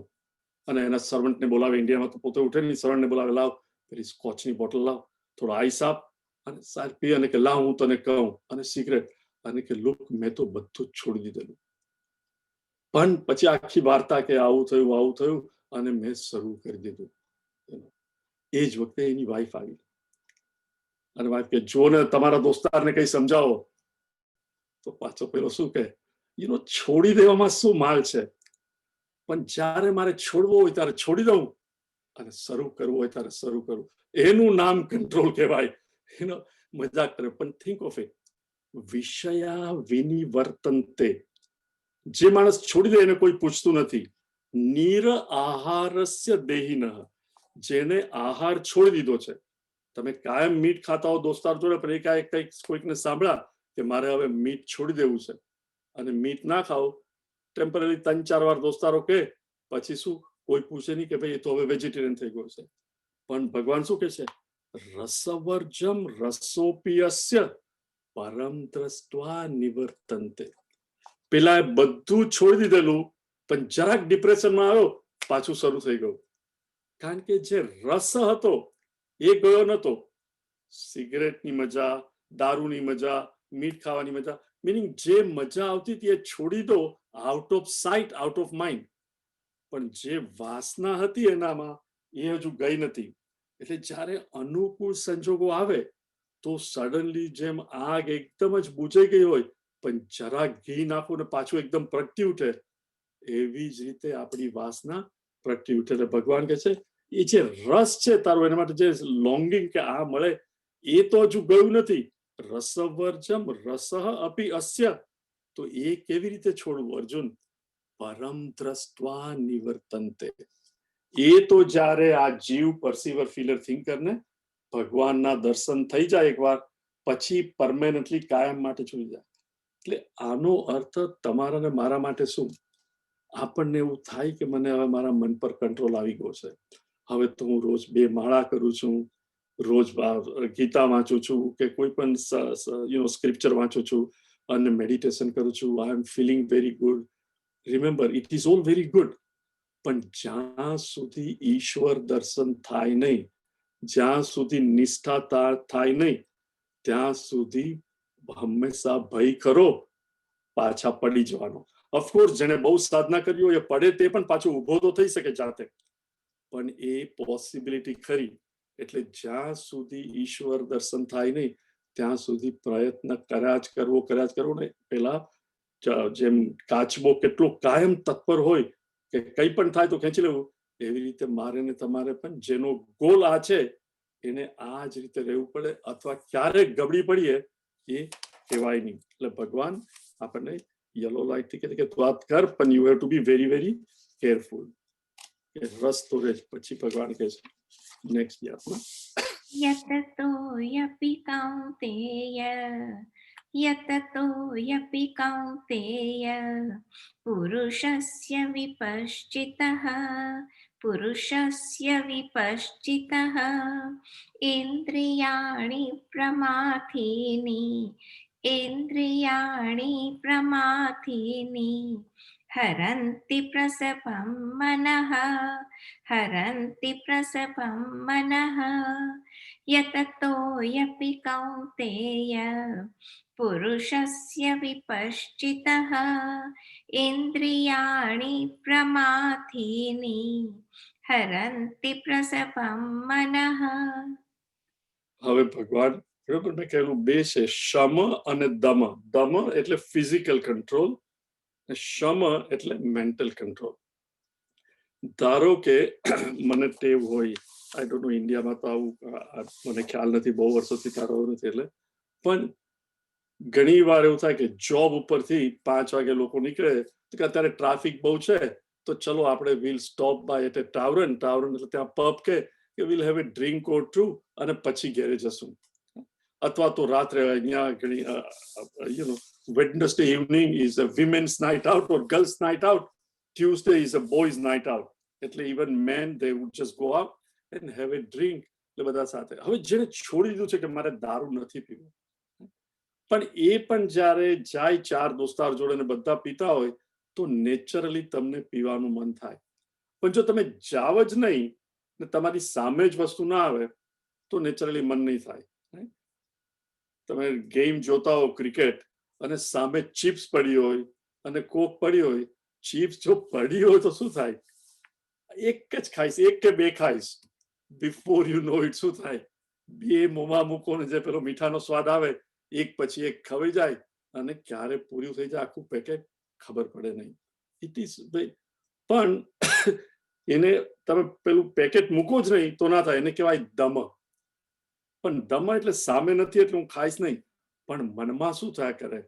અને એના સર્વન્ટને બોલાવે, ઇન્ડિયામાં તો પોતે ઉઠે નહીં, સર્વન્ટને બોલાવે, લાવ પેલી સ્કોચની બોટલ લાવ, થોડો આઈસ આપ અને સાર પી, અને કે લાવ હું તને કહું, અને સિગરેટ, અને કે લુક મેં તો બધું જ છોડી દીધેલું. પણ પછી આખી વાર્તા કે આવું થયું અને મેં શરૂ કરી દીધું. એ જ વખતે એની વાઈફ આવી અને વાઈફ કે જો ને તમારા દોસ્તારને કઈ સમજાવો. તો પાછો પેલો શું કે છોડી દેવામાં શું માલ છે, પણ જ્યારે મારે છોડવો હોય ત્યારે છોડી દઉં અને શરૂ કરવું હોય ત્યારે શરૂ કરું. એનું નામ કંટ્રોલ કહેવાય. મજાક કરે, પણ થિંક ઓફ ઇટ, વિષયા વિનિવર્તન્તે. જે માણસ છોડી દે એને કોઈ પૂછતું નથી. નીર આહારસ્ય દેહિનઃ, જેને આહાર છોડી દીધો છે. તમે કાયમ મીઠ ખાતા હો દોસ્તાર જોડે, પણ એકાએક કંઈક કોઈકને સાંભળ્યા કે મારે હવે મીઠ છોડી દેવું છે, અને મીઠ ના ખાઓ ટેમ્પરરી 3-4 વાર દોસ્તારો કે પછી શું, કોઈ પૂછે નહીં કે ભાઈ એ તો હવે વેજીટેરિયન થઈ ગયો છે. પણ ભગવાન શું કે છે, રસવર્જમ રસોપિયસ્ય પરમ દ્રષ્ટવા નિવર્તન્તે. પેલા બધું છોડી દીધેલું, પણ જરાક ડિપ્રેશનમાં આવ્યો, પાછું શરૂ થઈ ગયું. કારણ કે જે રસ હતો એ ગયો નતો. સિગરેટની મજા, દારૂની મજા, મીઠ ખાવાની મજા, મીનિંગ જે મજા આવતી હતી એ છોડી દો, out of site out of mind. પણ જે વાસના હતી એનામાં એ હજુ ગઈ નથી. એટલે જ્યારે અનુકૂળ સંજોગો આવે તો સડનલી જેમ આગ એકદમ જ બુજાઈ ગઈ હોય, પણ જરા ઘી નાખો ને પાછું એકદમ પ્રગટી ઉઠે, એવી જ રીતે આપણી વાસના પ્રગટી ઉઠે. એટલે ભગવાન કહે છે એ જે રસ છે તારો, એના માટે જે લોંગિંગ કે આ મળે, એ તો હજુ ગયું નથી. રસવર્જમ રસઃ અપી અસ્ય, તો એ કેવી રીતે છોડવું અર્જુન? પરમ દ્રષ્ટવા નિવર્તન્તે. એ તો જ્યારે આ જીવ પરસીવર ફીલર થિંકરને ભગવાનના દર્શન થઈ જાય એકવાર, પછી પરમેનન્ટલી કાયમ માટે છોડી જાય. એટલે આનો અર્થ તમારા ને મારા માટે શું? આપણને એવું થાય કે મને હવે મારા મન પર કંટ્રોલ આવી ગયો છે. હવે તો હું રોજ 2 માળા કરું છું, રોજ ગીતા વાંચું છું, કે કોઈ પણ સ્ક્રિપ્ચર વાંચું છું, અને મેડિટેશન કરું છું. I am feeling very good. Remember, it is all very good. પણ જ્યાં સુધી ઈશ્વર દર્શન થાય નહીં, જ્યાં સુધી નિષ્ઠા થાય નહીં, ત્યાં સુધી હંમેશા ભય ખરો પાછા પડી જવાનો. ઓફકોર્સ જેને બહુ સાધના કરી હોય એ પડે, તે પણ પાછો ઊભો તો થઈ શકે જાતે, પણ એ પોસિબિલિટી ખરી. એટલે જ્યાં સુધી ઈશ્વર દર્શન થાય નહીં ત્યાં સુધી પ્રયત્ન કર્યા જ કરવો ને. પેલા જેમ કાચબો કેટલો કાયમ તત્પર હોય કે કંઈ પણ થાય તો ખેંચી લેવું, એવી રીતે મારે ને તમારે પણ જેનો ગોલ આ છે એને આ જ રીતે રહેવું પડે, અથવા ક્યારેક ગબડી પડીએ એ કહેવાય નહીં. એટલે ભગવાન આપણને યલો લાઇટ થી કે તું વાત કર, પણ you have to be very very careful. રસ તો રહે. પછી ભગવાન કહે છે નેક્સ્ટ યાત્રા, यततो यपि कौन्तेय यततो यपि कौन्तेय पुरुषस्य विपश्चितः इन्द्रियाणि प्रमाथीनि हरन्ति प्रसभं मनः यततो यपि कौन्तेय पुरुषस्य विपश्चितः इन्द्रियाणि प्रमाथीनि हरन्ति प्रसभं मनः. હવે ભગવાન બરોબર મેં કહેલું 2 છે, શમ અને દમ. દમ એટલે ફિઝિકલ કંટ્રોલ, શમ એટલે મેન્ટલ કંટ્રોલ. ધારો કે મને ટેવ હોય, આઈ ડોન્ટ નો ઇન્ડિયામાં તો આવું મને ખ્યાલ નથી, બહુ વર્ષોથી તારો નથી, એટલે પણ ઘણી વાર એવું થાય કે જોબ ઉપરથી 5 વાગે લોકો નીકળે તો અત્યારે ટ્રાફિક બહુ છે તો ચલો આપણે will stop by at tavern એટલે ત્યાં પબ કે will have a drink or two અને પછી ઘેરે જશું. અથવા તો રાત્રે અહીંયા ઘણી Wednesday evening is a women's night out or girls night out, Tuesday is a boys night out. એટલે even men they would just go out and have a drink. એટલે બધા સાથે. હવે જેને છોડી દીધું છે કે મારે દારૂ નથી પીવું, પણ એ પણ જ્યારે જાય 4 દોસ્તાર જોડે ને બધા પીતા હોય તો નેચરલી તમને પીવાનું મન થાય. પણ જો તમે જાવ જ નહીં ને તમારી સામે જ વસ્તુ ના આવે તો નેચરલી મન નહીં થાય. તમે ગેમ જોતા હો ક્રિકેટ અને સામે ચિપ્સ પડી હોય અને કોક પડી હોય, ચિપ્સ જો પડી હોય તો શું થાય? એક જ ખાઈશ, એક કે બે ખાઈશ, બિફોર યુ નો ઇટ શું થાય? બે મોંમાં મૂકો ને જે પેલો મીઠાનો સ્વાદ આવે એક પછી એક ખવાઈ જાય અને ક્યારે પૂરું થઈ જાય આખું પેકેટ ખબર પડે નહીં. ઇટ ઇઝ પણ એને તમે પેલું પેકેટ મૂકો જ નહીં તો ના થાય, એને કહેવાય દમ. પણ દમ એટલે સામે નથી એટલે હું ખાઈશ નહીં, પણ મનમાં શું થયા કરે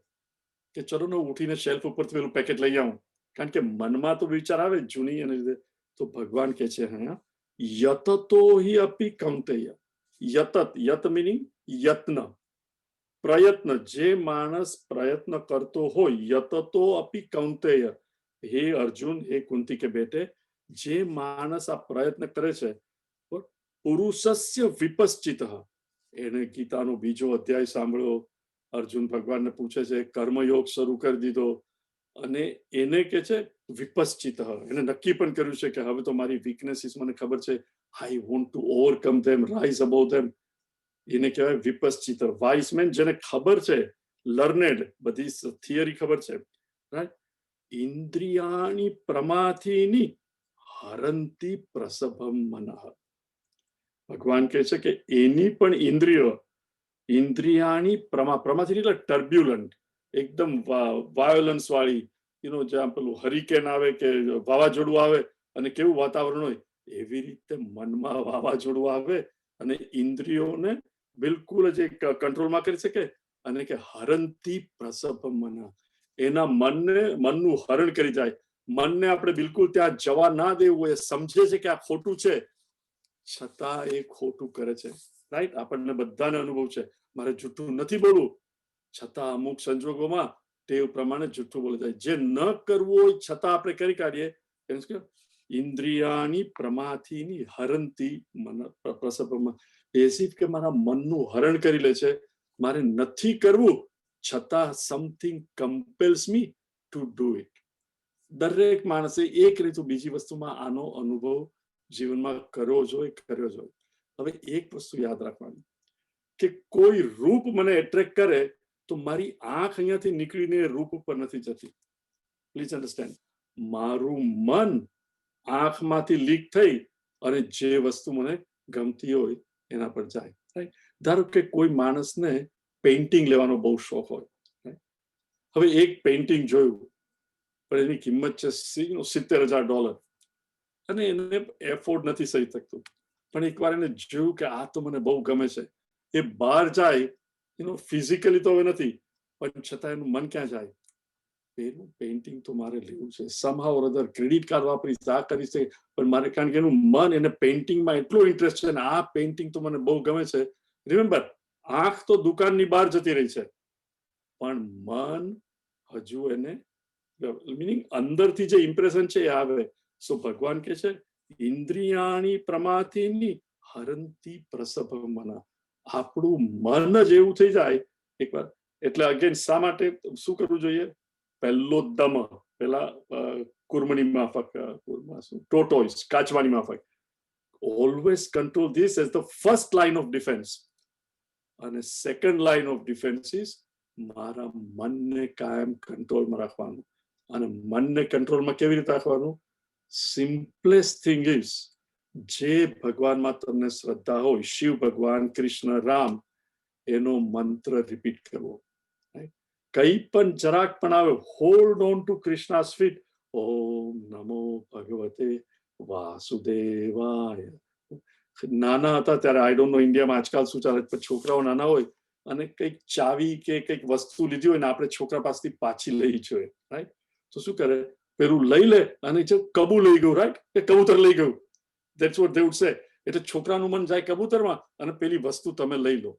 કે ચલો ને ઉઠીને શેલ્ફ ઉપરથી પેલું પેકેટ લઈ આવું, કારણ કે મનમાં તો વિચાર આવે જૂની એને લીધે. તો ભગવાન કે છે હા યતતો હિ અપી કૌંતેય. યતત, યત મીનિંગ યત્ન, પ્રયત્ન. જે માણસ પ્રયત્ન કરતો હોય, યતતો અપી કૌંતેય, હે અર્જુન, હે કુંતી કે બેટે, જે માણસ આ પ્રયત્ન કરે છે, પુરુષસ્ય વિપશ્ચિત. એને ગીતાનો બીજો અધ્યાય સાંભળ્યો, અર્જુન ભગવાનને પૂછે છે કર્મયોગ શરૂ કરી દીધો અને એને કે છે વિપશ્ચિત. એને નક્કી પણ કર્યું છે કે હવે તો મારી વીકનેસીસ મને ખબર છે, I want to overcome them, rise above them. એને કહેવાય વિપશ્ચિત. વાઇસ મેન, જેને ખબર છે, લર્નેડ, બધી થિયરી ખબર છે, રાઈટ. ઇન્દ્રિયાણી પ્રમાથીની હરંતી પ્રસભમ મનઃ. ભગવાન કહે છે કે એની પણ ઇન્દ્રિયાણી પ્રમાથી એટલે ટર્બ્યુલન્ટ, એકદમ વાયોલન્સ વાળી, જ્યાં પેલું હરિકેન આવે કે વાવાઝોડું આવે અને કેવું વાતાવરણ હોય, એવી રીતે મનમાં વાવાઝોડું આવે અને ઇન્દ્રિયોને બિલકુલ જ કંટ્રોલમાં કરી શકે અને કે હરંતી પ્રસભમ મનઃ, એના મનનું હરણ કરી જાય. મનને આપણે બિલકુલ ત્યાં જવા ના દેવું, એ સમજે છે કે આ ખોટું છે છતાં એ ખોટું કરે છે, રાઈટ. આપણને બધાને અનુભવ છે, મારે જૂઠું નથી બોલવું, છતાં અમુક સંજોગોમાં ટેવ પ્રમાણે જૂઠું બોલી જાય. જે ન કરવું હોય છતાં આપણે કરી કાઢીએ. ઇન્દ્રિયાની પ્રમાથીની હરંતી મન પ્રસભમાં, એઝ કે મારા મનનું હરણ કરી લે છે. મારે નથી કરવું છતાં something compels me to do it. દરેક માણસે એક રીતે બીજી વસ્તુમાં આનો અનુભવ જીવનમાં કર્યો જ હોય. હવે એક વસ્તુ યાદ રાખવાની કે કોઈ રૂપ મને એટ્રેક્ટ કરે તો મારી આંખ અહીંયાથી નીકળીને રૂપ ઉપર નથી જતી. Please understand. મારું મન આંખમાંથી લીક થઈ અને જે વસ્તુ મને ગમતી હોય એના પર જાય. ધારો કે કોઈ માણસને પેઇન્ટિંગ લેવાનો બહુ શોખ હોય. હવે એક પેઇન્ટિંગ જોયું પણ એની કિંમત છે $70,000 અને એને એફોર્ડ નથી થઈ શકતું, પણ એકવાર એને જોયું કે આ તો મને બહુ ગમે છે, એ બહાર જાય, ફિઝિકલી તો હવે નથી, પણ છતાં એનું મન ક્યાં જાય? એનું પેઇન્ટિંગ તો મારે લેવું છે, સમહાઉ ઓર અધર ક્રેડિટ કાર્ડ વાપરીશ, આ કરીશ, પણ મારે, કારણ કે એનું મન એને પેઇન્ટિંગમાં એટલો ઇન્ટરેસ્ટ છે ને આ પેઇન્ટિંગ તો મને બહુ ગમે છે. રિમેમ્બર, આંખ તો દુકાનની બહાર જતી રહી છે, પણ મન હજુ એને, મીનિંગ અંદરથી જે ઇમ્પ્રેશન છે એ આવે. સો ભગવાન કે છે ઇન્દ્રિયાણી પ્રમાથીની હરંતી પ્રસભ મનઃ. આપણું મન જ એવું થઈ જાય એકવાર. એટલે અગેન શા માટે શું કરવું જોઈએ? પહેલો દમ, પેલા કુર્મણી માફક, ટોટોઇસ, કાચવાની માફક. Always control this as the first line of defence. અને second line of defence is મારા મનને કાયમ કંટ્રોલમાં રાખવાનું. અને મનને કંટ્રોલમાં કેવી રીતે રાખવાનું? સિમ્પલેસ્ટ થિંગ ઇઝ, જે ભગવાનમાં તમને શ્રદ્ધા હોય, શિવ ભગવાન, કૃષ્ણ, રામ, એનો મંત્ર રિપીટ કરવો. કઈ પણ જરાક પણ આવે, હોલ્ડ ઓન ટુ કૃષ્ણાસ ફીટ. ઓમ નમો ભગવતે વાસુદેવાય. નાના હતા ત્યારે, આઈ ડોન્ટ નો ઇન્ડિયામાં આજકાલ શું ચાલે, છોકરાઓ નાના હોય અને કંઈક ચાવી કે કંઈક વસ્તુ લીધી હોય ને આપણે છોકરા પાસેથી પાછી લઈ જોઈએ, રાઈટ. તો શું કરે, પેલું લઈ લે અને કબૂ લઈ ગયું, રાઈટ, કે કબૂતર લઈ ગયું. That's what they would say. એટલે છોકરાનું મન જાય કબૂતરમાં અને પેલી વસ્તુ તમે લઈ લો.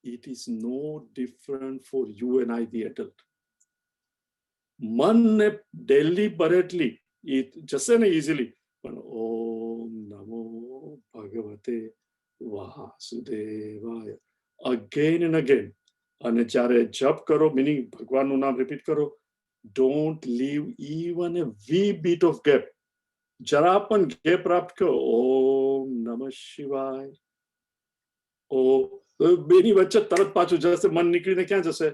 It is no different for you and I, the adult. મનને deliberately એ જશે ને ઇઝીલી, પણ ઓમ નમો ભગવતે વાસુદેવાય અગેન એન્ડ અગેન. અને જ્યારે જપ કરો, મિનિંગ ભગવાનનું નામ રિપીટ કરો, don't leave even a wee bit of gap. જરા પણ ગેપ રાખો. ઓમ નમઃ શિવાય. ઓ બેની વચ્ચે તરત પાછું જશે, મન નીકળીને ક્યાં જશે?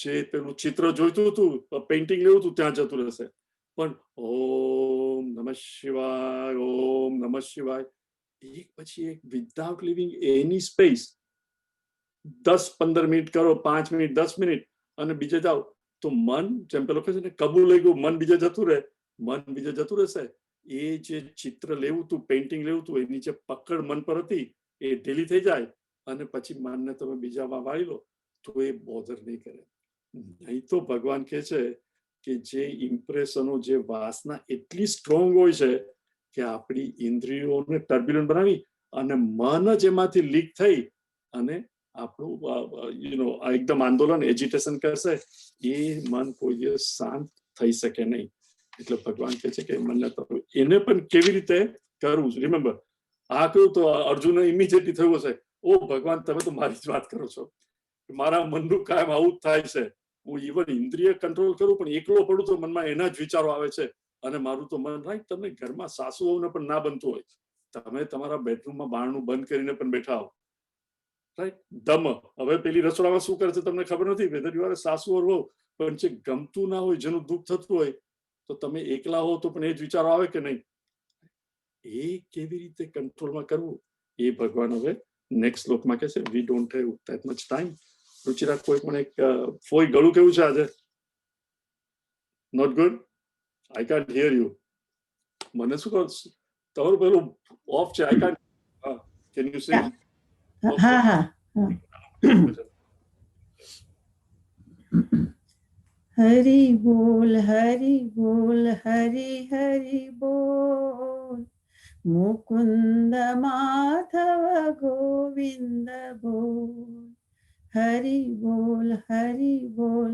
જે પેલું ચિત્ર જોઈતું હતું, પેઇન્ટિંગ લેવું હતું ત્યાં જતું રહેશે. પણ ઓમ નમઃ શિવાય, ઓમ નમઃ શિવાય, એક પછી એક વિધાઉટ લિવિંગ એની સ્પેસ. 10-15 મિનિટ કરો, 5 મિનિટ, 10 મિનિટ, અને બીજે જાઓ તો મન જેમ પેલો કહે છે ને, કબૂલ લઈ ગયું, મન બીજે જતું રહે. મન બીજે જતું રહેશે. એ જે ચિત્ર લેવું હતું, પેઇન્ટિંગ લેવું હતું, એની જે પકડ મન પર હતી એ ઢીલી થઈ જાય, અને પછી મનને તમે બીજામાં વાળી લો તો એ બોધર નહીં કરે. નહીં તો ભગવાન કહે છે કે જે ઇમ્પ્રેશનો, જે વાસના એટલી સ્ટ્રોંગ હોય છે કે આપણી ઇન્દ્રિયોને ટર્બ્યુલન્ટ બનાવી અને મન જ એમાંથી લીક થઈ અને આપણું એકદમ આંદોલન, એજિટેશન કરશે. એ મન કોઈ દિવસ શાંત થઈ શકે નહીં. એટલે ભગવાન કહે છે કે મનને એને પણ કેવી રીતે કરવું. રિમેમ્બર, આ કહ્યું તો અર્જુન ઇમિડિયેટલી થયું હશે, ઓ ભગવાન, તમે તો મારી જ વાત કરો છો. મારા મનનું કાયમ આવું જ થાય છે. હું ઇવન ઇન્દ્રિય કંટ્રોલ કરું પણ એકલો પડું તો મનમાં એના જ વિચારો આવે છે. અને મારું તો મન, રાઈટ, તમને ઘરમાં સાસુ વહુને પણ ના બનતું હોય, તમે તમારા બેડરૂમમાં બારણું બંધ કરીને પણ બેઠા હો, રાઈટ, દમ. હવે પેલી રસોડામાં શું કરે છે તમને ખબર નથી, વેધર યુ આર સાસુ ઓર વહુ, પણ જે ગમતું ના હોય, જેનું દુઃખ થતું હોય, તો તમે એકલા હો તો પણ એ જ વિચારો આવે કે નહીં? એ કેવી રીતે કંટ્રોલમાં કરવું એ ભગવાન હવે નેક્સ્ટ શ્લોકમાં કહે છે. We don't have that much time. Ruchira, કોઈ પણ એક ફોઈ ગળું કેવું છે આજે? Not good. I can't hear you. મને શું કહો, તમારું પેલું ઓફ છે. I can't. Can you say? હા હા. હરિ બોલ, હરિ બોલ, હરિ હરિ બોલ. મુકુંદ માધવ ગોવિંદ બોલ. હરિ બોલ, હરિ બોલ,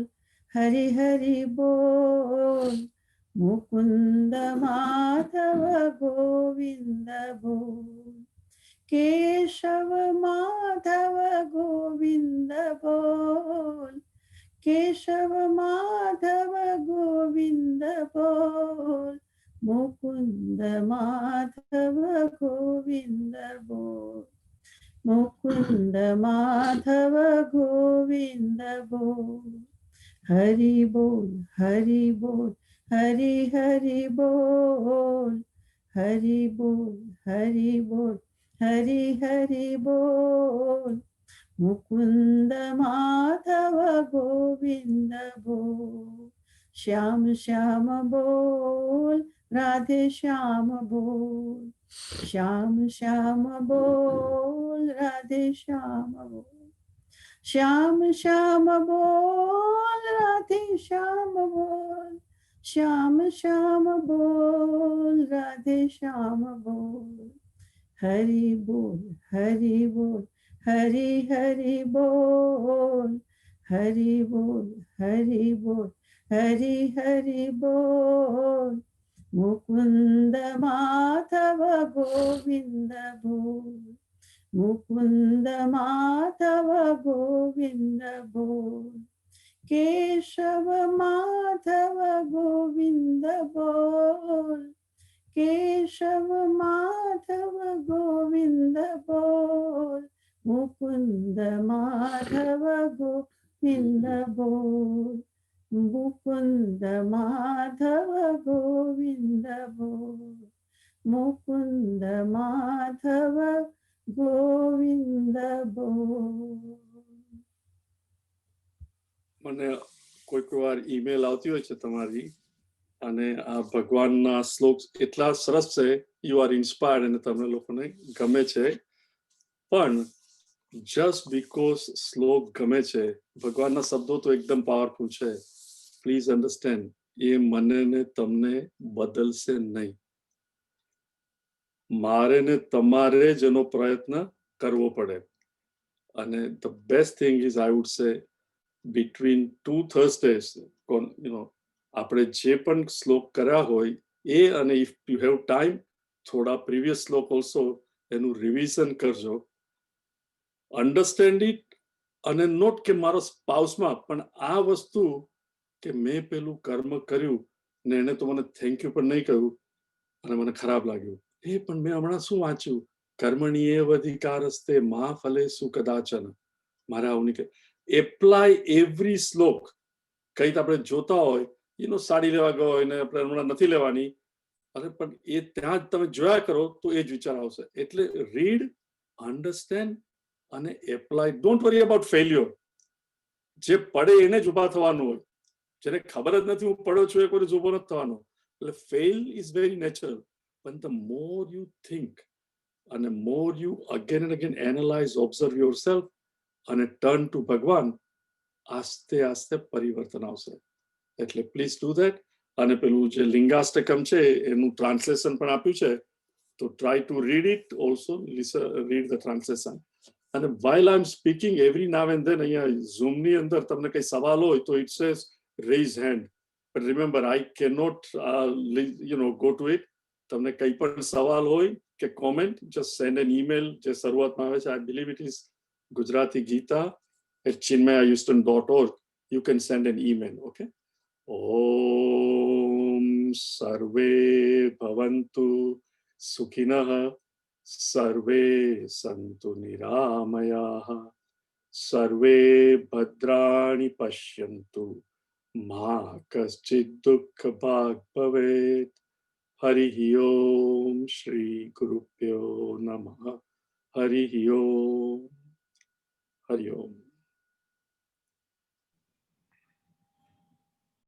હરિ હરિ બોલ. મુકુંદ માધવ ગોવિંદ બોલ. કેશવ માધવ ગોવિંદ બોલ. કેશવ માધવ ગોવિંદ બોલ. મુકુંદ માધવ ગોવિંદ બોલ. મુકુંદ માધવ ગોવિંદ બોલ. હરિ બોલ, હરિ બોલ, હરિ હરિ બોલ. હરિ બોલ, હરિ બોલ, હરિ હરિ બોલ. મુકુંદ માધવ ગોવિંદ બોલ. શ્યામ શ્યામ બોલ, રાધે શ્યામ બોલ. શ્યામ શ્યામ બોલ, રાધે શ્યામ બોલ. શ્યામ શ્યામ બોલ, રાધે શ્યામ બોલ. શ્યામ શ્યામ બોલ, રાધે શ્યામ બોલ. હરિ બોલ, હરિ બોલ, હરિ હરિ બોલ. હરિ બોલ, હરિ બોલ, હરિ હરિ બોલ. મુકુંદ માધવ ગોવિંદ બોલ. મુકુંદ માધવ ગોવિંદ બોલ. કેશવ માધવ ગોવિંદ બોલ. કેશવ માધવ ગોવિંદ બોલ. મુકુંદ માધવ ગોવિંદ બોલ. મુકુંદ માધવ ગોવિંદ બોલ. મુકુંદ માધવ ગોવિંદ બોલ. મને કોઈક વાર ઈમેલ આવતી હોય છે તમારી, અને આ ભગવાનના શ્લોક એટલા સરસ છે, યુ આર ઇન્સ્પાયર્ડ, અને તમને લોકોને ગમે છે. પણ જસ્ટ બીકોઝ શ્લોક ગમે છે, ભગવાનના શબ્દો તો એકદમ પાવરફુલ છે, પ્લીઝ અન્ડરસ્ટેન્ડ, એ મને ને તમને બદલશે નહીં. મારે ને તમારે જ એનો પ્રયત્ન કરવો પડે. અને the best thing is, I would say, between 2 Thursdays, આપણે જે પણ શ્લોક કર્યા હોય એ, અને ઇફ યુ હેવ ટાઈમ, થોડા પ્રીવિયસ શ્લોક ઓલ્સો એનું રિવિઝન કરજો. અન્ડરસ્ટેન્ડ ઇટ, અને નોટ કે મારો સ્પાઉસમાં, પણ આ વસ્તુ કે મેં પેલું કર્મ કર્યું ને એને તો મને થેન્ક યુ પણ નહીં કહ્યું, અને મને ખરાબ લાગ્યું. પણ મેં હમણાં શું વાંચ્યું, કર્મણીએવ અધિકારસ્તે મા ફલેષુ કદાચન. મારે આવું નહીં કે એપ્લાય એવરી શ્લોક. કઈ આપણે જોતા હોય સાડી લેવા ગયો હોય ને આપણે હમણાં નથી લેવાની, અરે પણ એ ત્યાં જ તમે જોયા કરો તો એ જ વિચાર આવશે. એટલે રીડ, અન્ડરસ્ટેન્ડ અને apply. Don't worry about failure. જે પડે એને જ ઉભા થવાનું હોય. જેને ખબર જ નથી હું પડ્યો છું એ કોઈ ઉભો નથી થવાનો. એટલે ફેલ ઇઝ વેરી નેચરલ, પણ ધ મોર યુ થિંક અને મોર you again and again analyse, observe your self અને ટર્ન ટુ ભગવાન, આસ્તે આસ્તે પરિવર્તન આવશે. એટલે પ્લીઝ ડુ ધેટ. અને પેલું જે લિંગાષ્ટકમ છે એનું ટ્રાન્સલેશન પણ આપ્યું છે, તો try to read it also, read the translation. અને while I'm speaking every now and then અહીંયા ઝૂમ ની અંદર તમને કઈ સવાલ હોય તો it says raise hand, but remember I cannot go to it. તમને કઈ પણ સવાલ હોય કે comment, just send an email. જે શરૂઆતમાં આવે છે, I believe it is gujarathigeeta@chinmayahouston.org. you can send an email. Okay. Om sarve bhavantu sukhinah, सर्वे सन्तु निरामयाः, सर्वे भद्राणि पश्यन्तु, मा कश्चित् दुःखभाग् भवेत्. हरिः ओम श्री गुरुभ्यो नमः. हरिः ओम. हरि ओम.